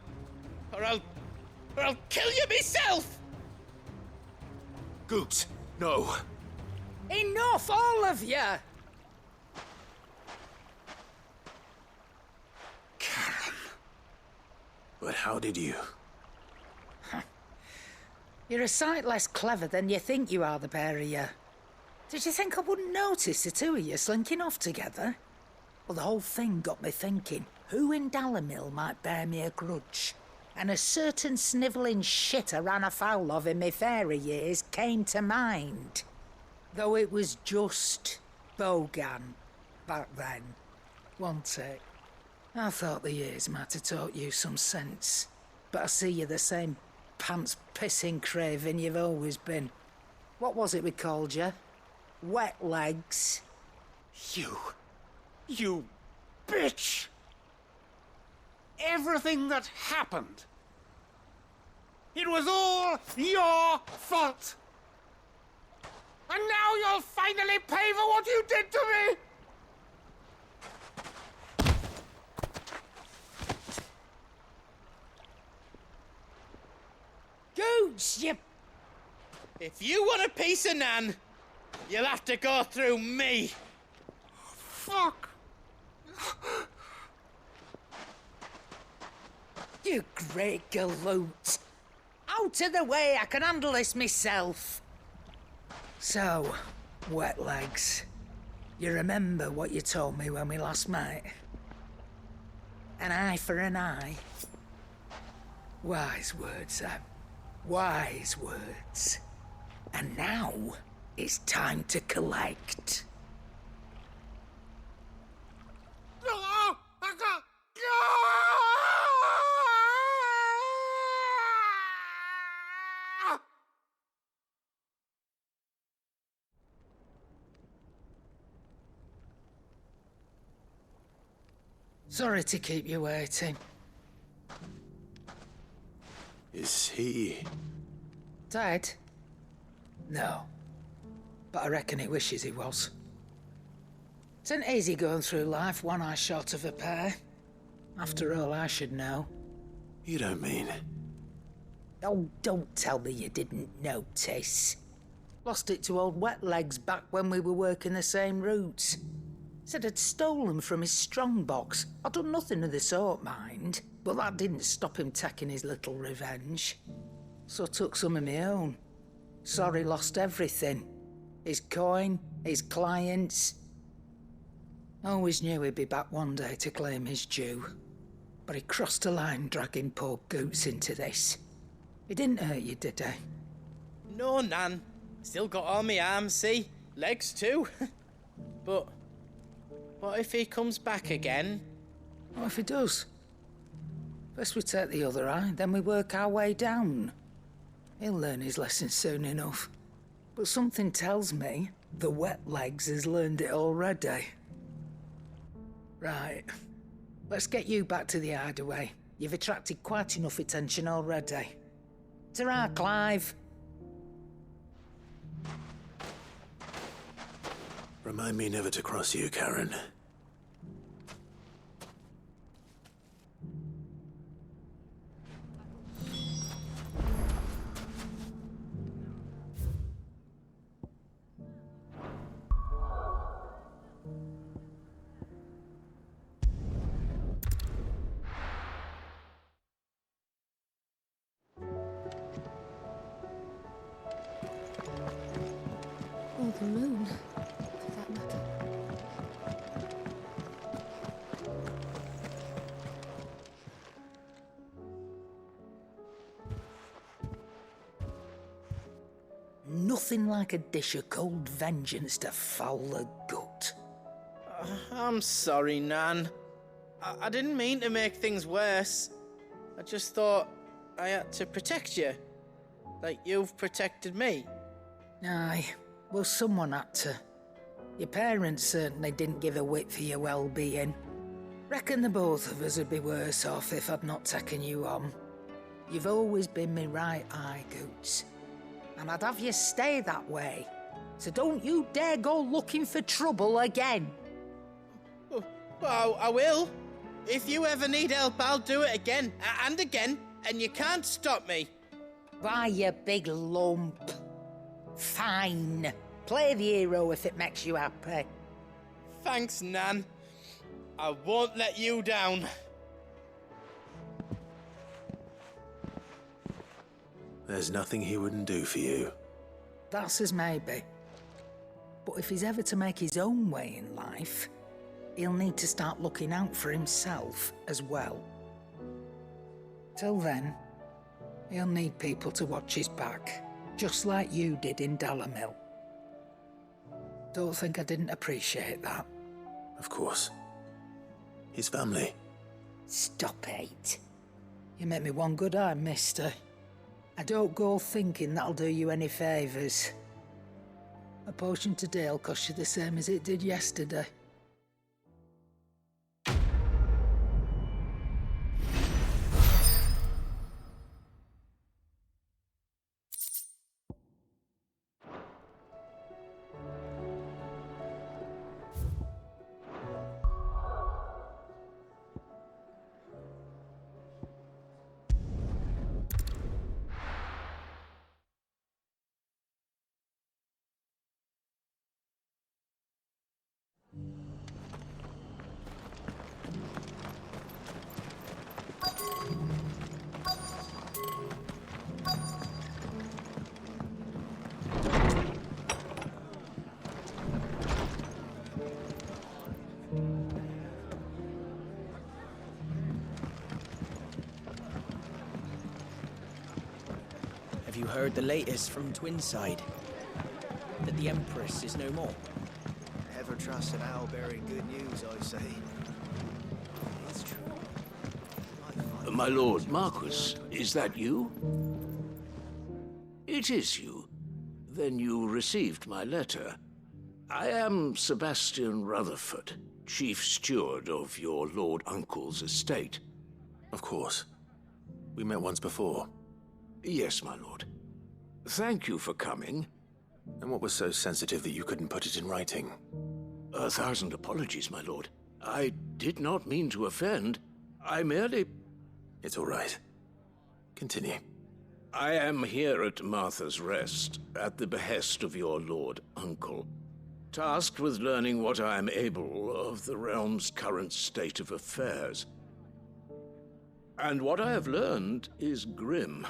kill you myself! Goot, no. Enough, all of you! But how did you? You're a sight less clever than you think you are, the pair of you. Did you think I wouldn't notice the two of you slinking off together? Well, the whole thing got me thinking, who in Dalimil might bear me a grudge? And a certain snivelling shit I ran afoul of in my fairy years came to mind. Though it was just Bogan back then, wasn't it? I thought the years might have taught you some sense, but I see you're the same pants-pissing craven you've always been. What was it we called you? Wet legs? You bitch! Everything that happened, it was all your fault! And now you'll finally pay for what you did to me! Goots, you... If you want a piece of Nan, you'll have to go through me. Fuck! You great galoot! Out of the way, I can handle this myself. So, wet legs, you remember what you told me when we last met? An eye for an eye. Wise words, Sam. Wise words. And now, it's time to collect. Sorry to keep you waiting. Is he... Dead? No. But I reckon he wishes he was. It isn't easy going through life one eye short of a pair. After all, I should know. You don't mean... Oh, don't tell me you didn't notice. Lost it to old Wet Legs back when we were working the same routes. Said I'd stolen from his strongbox. I'd done nothing of the sort, mind. But that didn't stop him taking his little revenge. So I took some of my own. Sorry, lost everything. His coin, his clients. Always knew he'd be back one day to claim his due. But he crossed a line dragging poor Goots into this. He didn't hurt you, did he? No, Nan. Still got all my arms, see? Legs too. But what if he comes back again? What if he does? First we take the other eye, then we work our way down. He'll learn his lesson soon enough. But something tells me the Wet Legs has learned it already. Right. Let's get you back to the hideaway. You've attracted quite enough attention already. Ta-ra, Clive. Remind me never to cross you, Karen. Or the moon, for that matter. Nothing like a dish of cold vengeance to foul the gut. I'm sorry, Nan. I didn't mean to make things worse. I just thought I had to protect you. Like you've protected me. Aye, well, someone had to. Your parents certainly didn't give a whit for your well-being. Reckon the both of us would be worse off if I'd not taken you on. You've always been me right eye, Goots. And I'd have you stay that way. So don't you dare go looking for trouble again. Oh, I will. If you ever need help, I'll do it again and again, and you can't stop me. Why, you big lump. Fine. Play the hero if it makes you happy. Thanks, Nan. I won't let you down. There's nothing he wouldn't do for you. That's as maybe. But if he's ever to make his own way in life, he'll need to start looking out for himself as well. Till then, he'll need people to watch his back, just like you did in Dalamil. Don't think I didn't appreciate that. Of course. His family. Stop it. You make me one good eye, mister. I don't go thinking that'll do you any favours. A potion today'll cost you the same as it did yesterday. Have you heard the latest from Twinside? That the Empress is no more? Never trust an owl bearing good news, I say. It's true. My lord Marquis, is that you? It is you. Then you received my letter. I am Sebastian Rutherford, Chief Steward of your Lord Uncle's estate. Of course. We met once before. Yes, my lord. Thank you for coming. And what was so sensitive that you couldn't put it in writing? 1,000 apologies, my lord. I did not mean to offend. I merely... It's all right. Continue. I am here at Martha's Rest, at the behest of your Lord Uncle, tasked with learning what I am able of the realm's current state of affairs. And what I have learned is grim.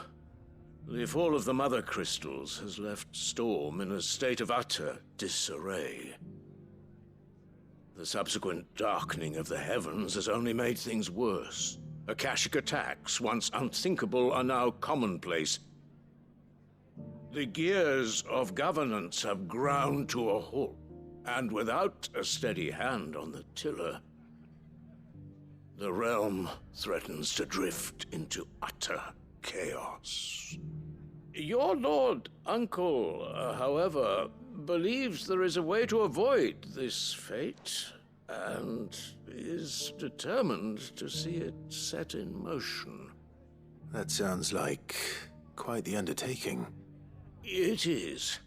The fall of the Mother Crystals has left Storm in a state of utter disarray. The subsequent darkening of the heavens has only made things worse. Akashic attacks, once unthinkable, are now commonplace. The gears of governance have ground to a halt, and without a steady hand on the tiller, the realm threatens to drift into utter chaos. Your Lord Uncle, however, believes there is a way to avoid this fate, and is determined to see it set in motion. That sounds like quite the undertaking. It is.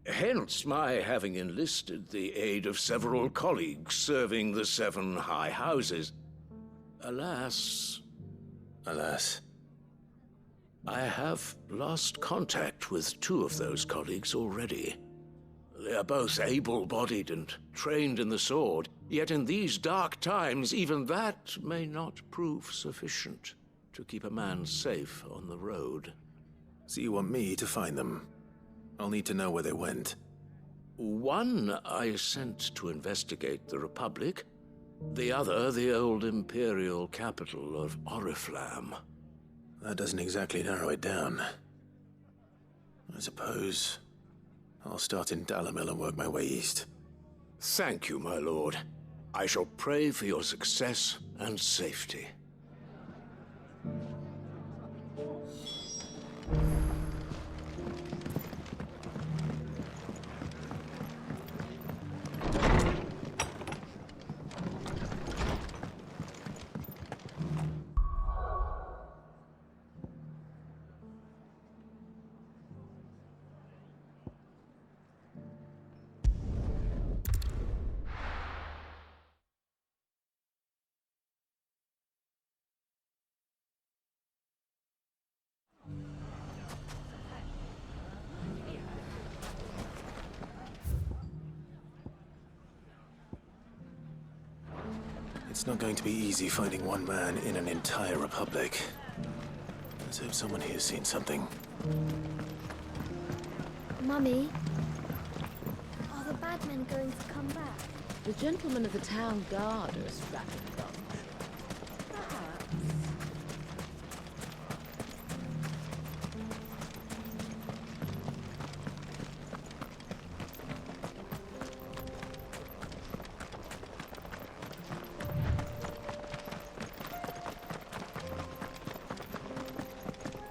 Hence my having enlisted the aid of several colleagues serving the 7 high houses. Alas, I have lost contact with 2 of those colleagues already. They are both able-bodied and trained in the sword, yet in these dark times even that may not prove sufficient to keep a man safe on the road. So you want me to find them? I'll need to know where they went. One I sent to investigate the Republic, the other the old Imperial capital of Oriflamme. That doesn't exactly narrow it down. I suppose I'll start in Dalamil and work my way east. Thank you, my lord. I shall pray for your success and safety. It's not going to be easy finding one man in an entire republic. Let's hope someone here's seen something. Mummy, are the bad men going to come back? The gentlemen of the town guard are a strapping bunch. Perhaps.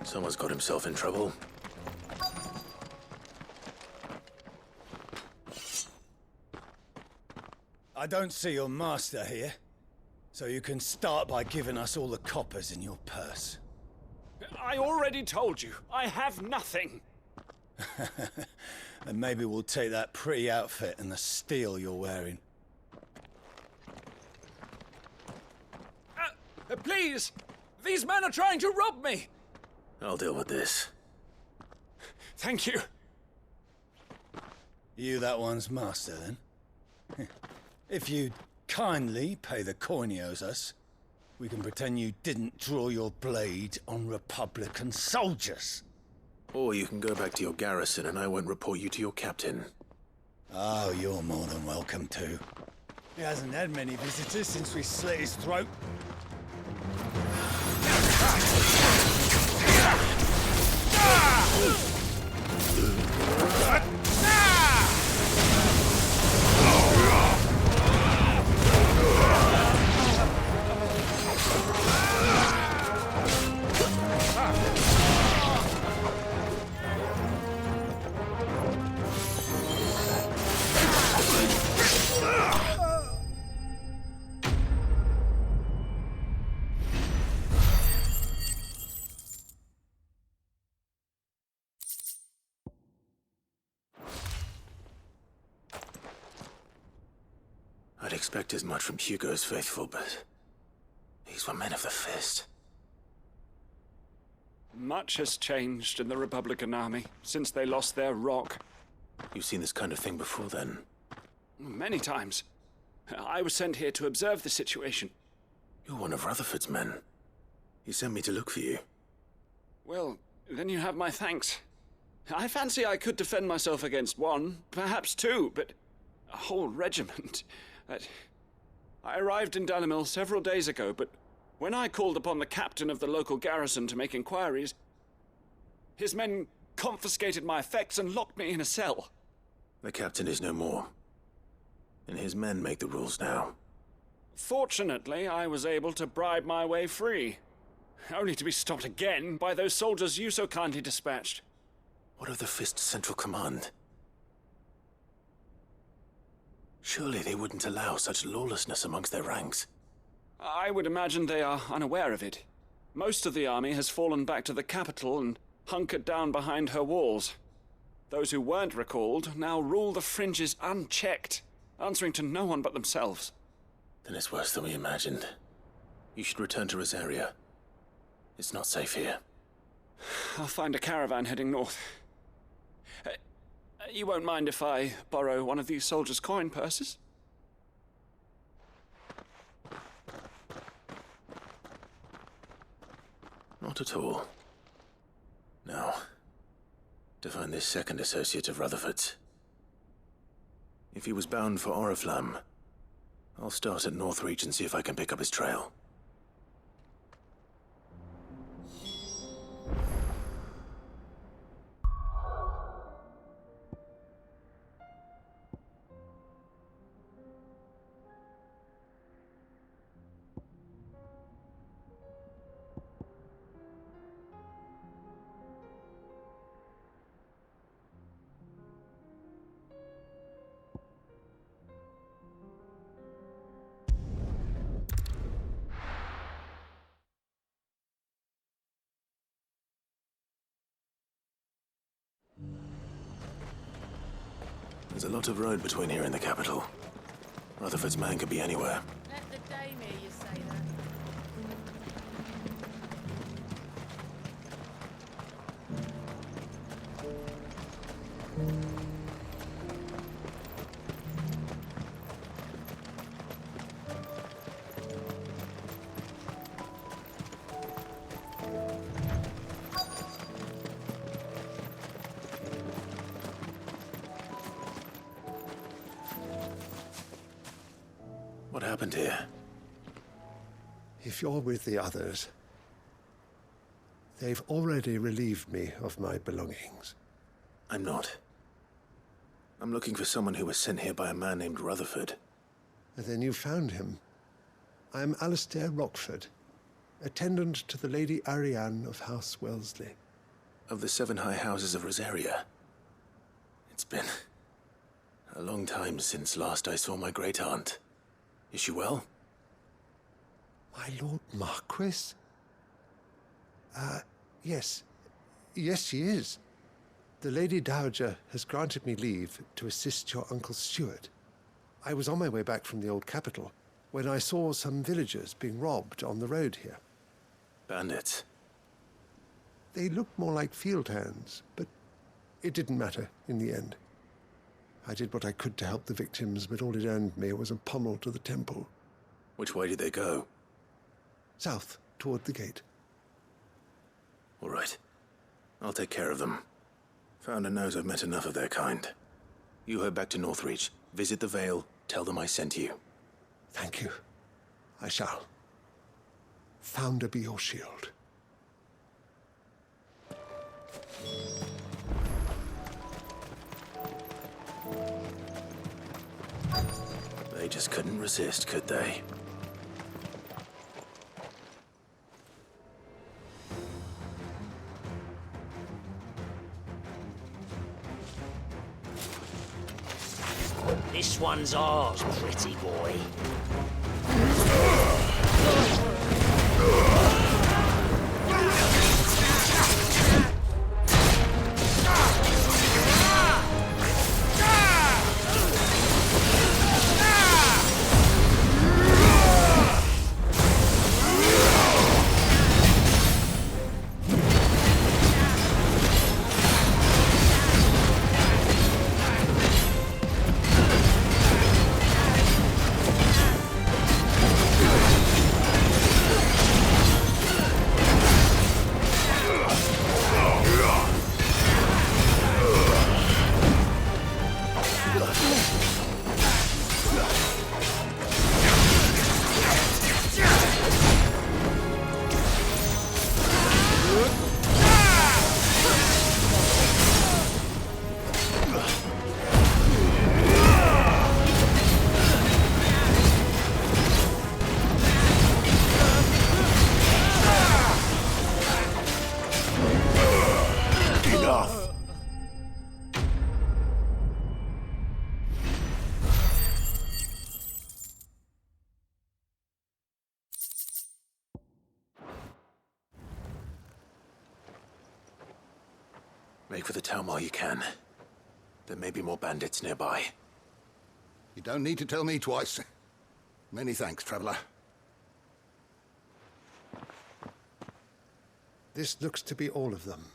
Someone's got himself in trouble. I don't see your master here, so you can start by giving us all the coppers in your purse. I already told you, I have nothing. And maybe we'll take that pretty outfit and the steel you're wearing. Please! These men are trying to rob me! I'll deal with this. Thank you. You that one's master, then? If you'd kindly pay the coin he owes us, we can pretend you didn't draw your blade on Republican soldiers. Or you can go back to your garrison and I won't report you to your captain. Oh, you're more than welcome to. He hasn't had many visitors since we slit his throat. I'd expect as much from Hugo's faithful, but these were men of the fist. Much has changed in the Republican army since they lost their rock. You've seen this kind of thing before, then? Many times. I was sent here to observe the situation. You're one of Rutherford's men. He sent me to look for you. Well, then you have my thanks. I fancy I could defend myself against one, perhaps two, but a whole regiment. I arrived in Dalamil several days ago, but when I called upon the captain of the local garrison to make inquiries, his men confiscated my effects and locked me in a cell. The captain is no more, and his men make the rules now. Fortunately, I was able to bribe my way free, only to be stopped again by those soldiers you so kindly dispatched. What of the Fist's central command? Surely they wouldn't allow such lawlessness amongst their ranks. I would imagine they are unaware of it. Most of the army has fallen back to the capital and hunkered down behind her walls. Those who weren't recalled now rule the fringes unchecked, answering to no one but themselves. Then it's worse than we imagined. You should return to Rosaria. It's not safe here. I'll find a caravan heading north. You won't mind if I borrow one of these soldiers' coin purses? Not at all. Now, to find this second associate of Rutherford's. If he was bound for Oriflamme, I'll start at Northreach and see if I can pick up his trail. There's a lot of road between here and the capital. Rutherford's man could be anywhere. Let the dame hear you say that. What happened here? If you're with the others, they've already relieved me of my belongings. I'm not. I'm looking for someone who was sent here by a man named Rutherford. And then you found him. I am Alistair Rockford, attendant to the Lady Ariane of House Wellesley. Of the 7 high houses of Rosaria. It's been a long time since last I saw my great-aunt. Is she well? My Lord Marquis? Yes. Yes, she is. The Lady Dowager has granted me leave to assist your Uncle Stuart. I was on my way back from the old capital when I saw some villagers being robbed on the road here. Bandits? They looked more like field hands, but it didn't matter in the end. I did what I could to help the victims, but all it earned me was a pommel to the temple. Which way did they go? South, toward the gate. All right. I'll take care of them. Founder knows I've met enough of their kind. You head back to Northreach, visit the Vale, tell them I sent you. Thank you. I shall. Founder be your shield. They just couldn't resist, could they? This one's ours, pretty boy. Make for the town while you can. There may be more bandits nearby. You don't need to tell me twice. Many thanks, traveler. This looks to be all of them.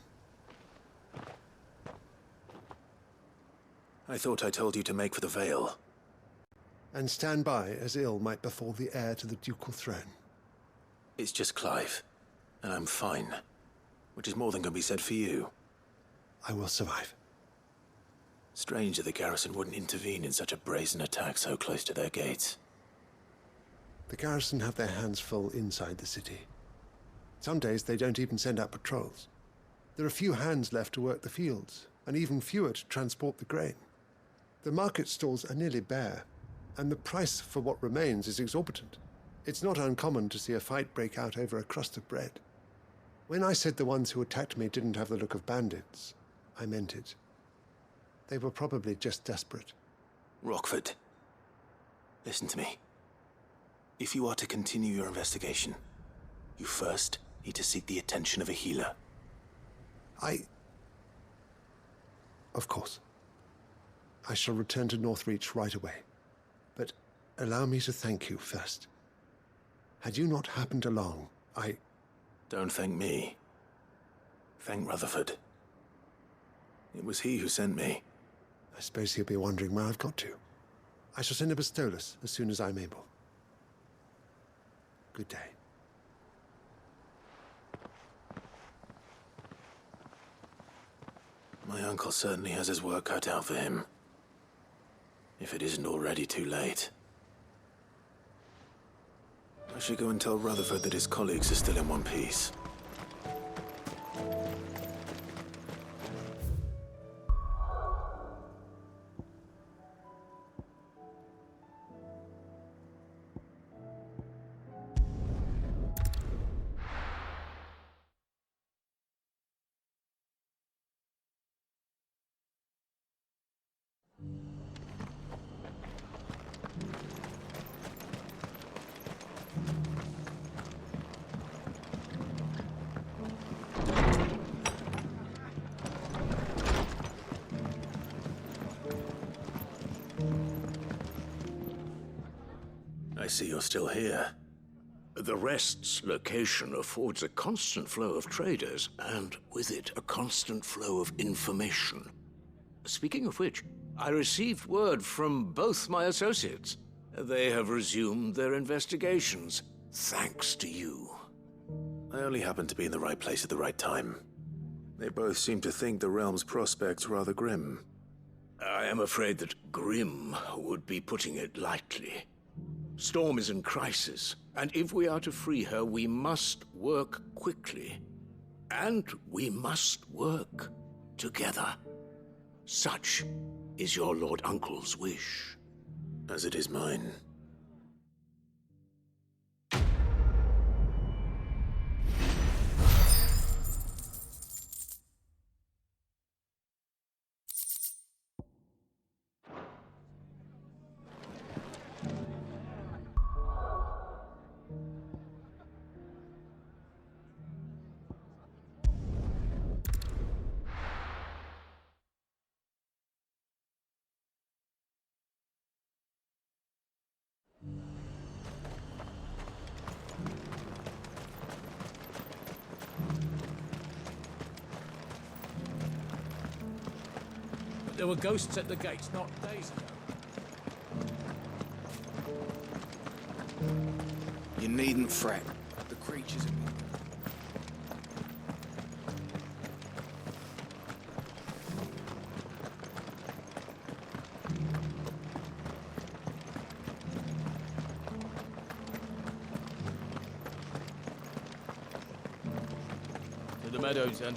I thought I told you to make for the Vale. And stand by as ill might befall the heir to the ducal throne. It's just Clive, and I'm fine. Which is more than can be said for you. I will survive. Strange that the garrison wouldn't intervene in such a brazen attack so close to their gates. The garrison have their hands full inside the city. Some days they don't even send out patrols. There are few hands left to work the fields, and even fewer to transport the grain. The market stalls are nearly bare, and the price for what remains is exorbitant. It's not uncommon to see a fight break out over a crust of bread. When I said the ones who attacked me didn't have the look of bandits, I meant it. They were probably just desperate. Rockford, listen to me. If you are to continue your investigation, you first need to seek the attention of a healer. Of course. I shall return to Northreach right away. But allow me to thank you first. Had you not happened along, Don't thank me. Thank Rutherford. It was he who sent me. I suppose he'll be wondering where I've got to. I shall send a Bastolus as soon as I'm able. Good day. My uncle certainly has his work cut out for him. If it isn't already too late. I should go and tell Rutherford that his colleagues are still in one piece. I see you're still here. The Rest's location affords a constant flow of traders, and with it, a constant flow of information. Speaking of which, I received word from both my associates. They have resumed their investigations, thanks to you. I only happened to be in the right place at the right time. They both seem to think the realm's prospects rather grim. I am afraid that grim would be putting it lightly. Storm is in crisis, and if we are to free her, we must work quickly. And we must work together. Such is your Lord Uncle's wish. As it is mine. There were ghosts at the gates not days ago. You needn't fret. The creatures have been... To the meadows, then.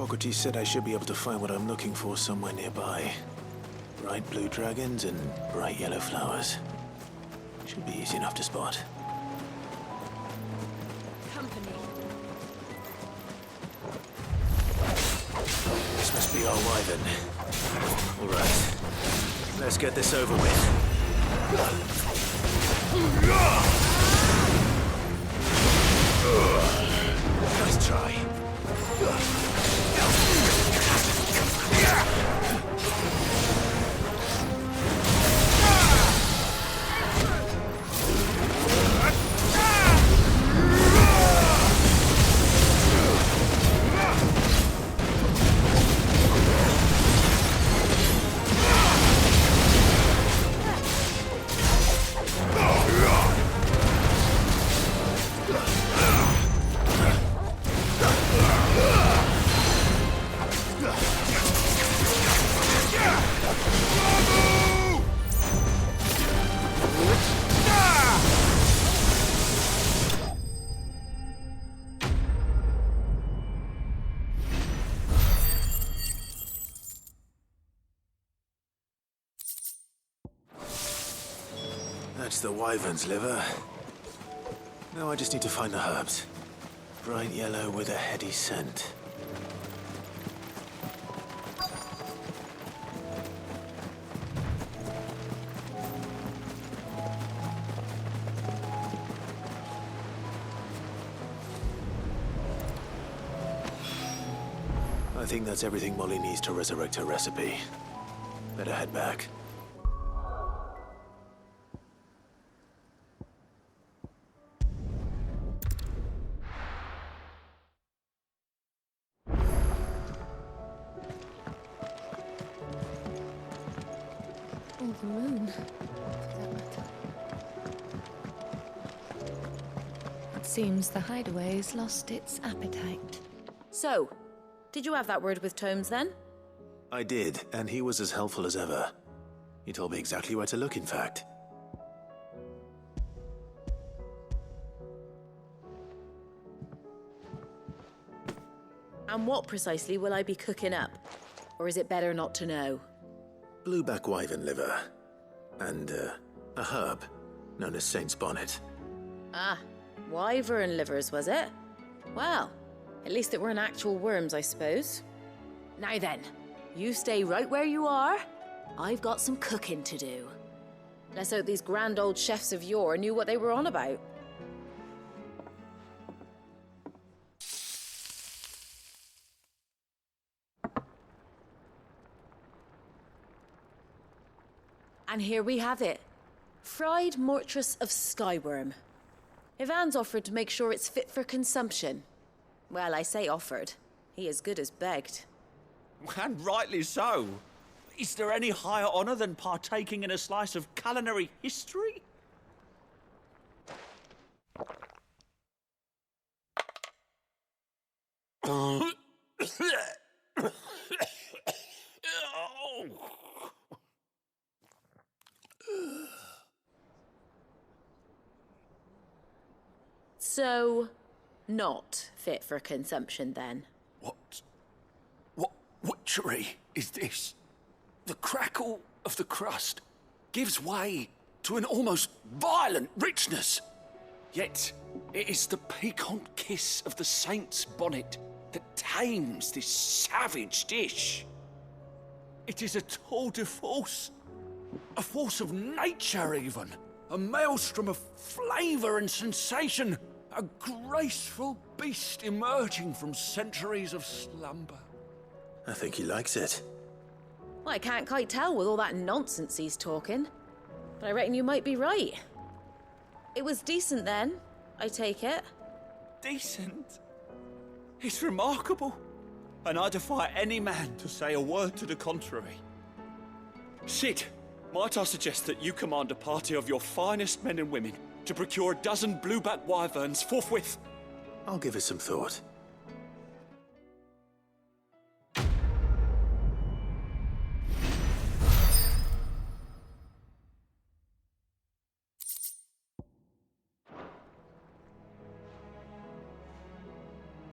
Hippocrates said I should be able to find what I'm looking for somewhere nearby. Bright blue dragons and bright yellow flowers. Should be easy enough to spot. Company. This must be our way then. All right. Let's get this over with. Nice try. That's the wyvern's liver. Now I just need to find the herbs. Bright yellow with a heady scent. I think that's everything Molly needs to resurrect her recipe. Better head back. Or the moon, for that matter. It seems the hideaway's lost its appetite. So, did you have that word with Tomes then? I did, and he was as helpful as ever. He told me exactly where to look, in fact. And what precisely will I be cooking up? Or is it better not to know? Blueback wyvern liver. And, a herb known as Saint's Bonnet. Ah, wyvern livers, was it? Well, at least it weren't actual worms, I suppose. Now then, you stay right where you are. I've got some cooking to do. Let's hope these grand old chefs of yore knew what they were on about. And here we have it. Fried mortress of skyworm. Ivan's offered to make sure it's fit for consumption. Well, I say offered. He as good as begged. And rightly so. Is there any higher honour than partaking in a slice of culinary history? So, not fit for consumption then? What witchery is this? The crackle of the crust gives way to an almost violent richness. Yet, it is the piquant kiss of the saint's bonnet that tames this savage dish. It is a tour de force, a force of nature even, a maelstrom of flavour and sensation, a graceful beast emerging from centuries of slumber. I think he likes it. Well, I can't quite tell with all that nonsense he's talking. But I reckon you might be right. It was decent then, I take it. Decent? It's remarkable. And I defy any man to say a word to the contrary. Sid, might I suggest that you command a party of your finest men and women to procure a dozen blueback wyverns forthwith? I'll give it some thought.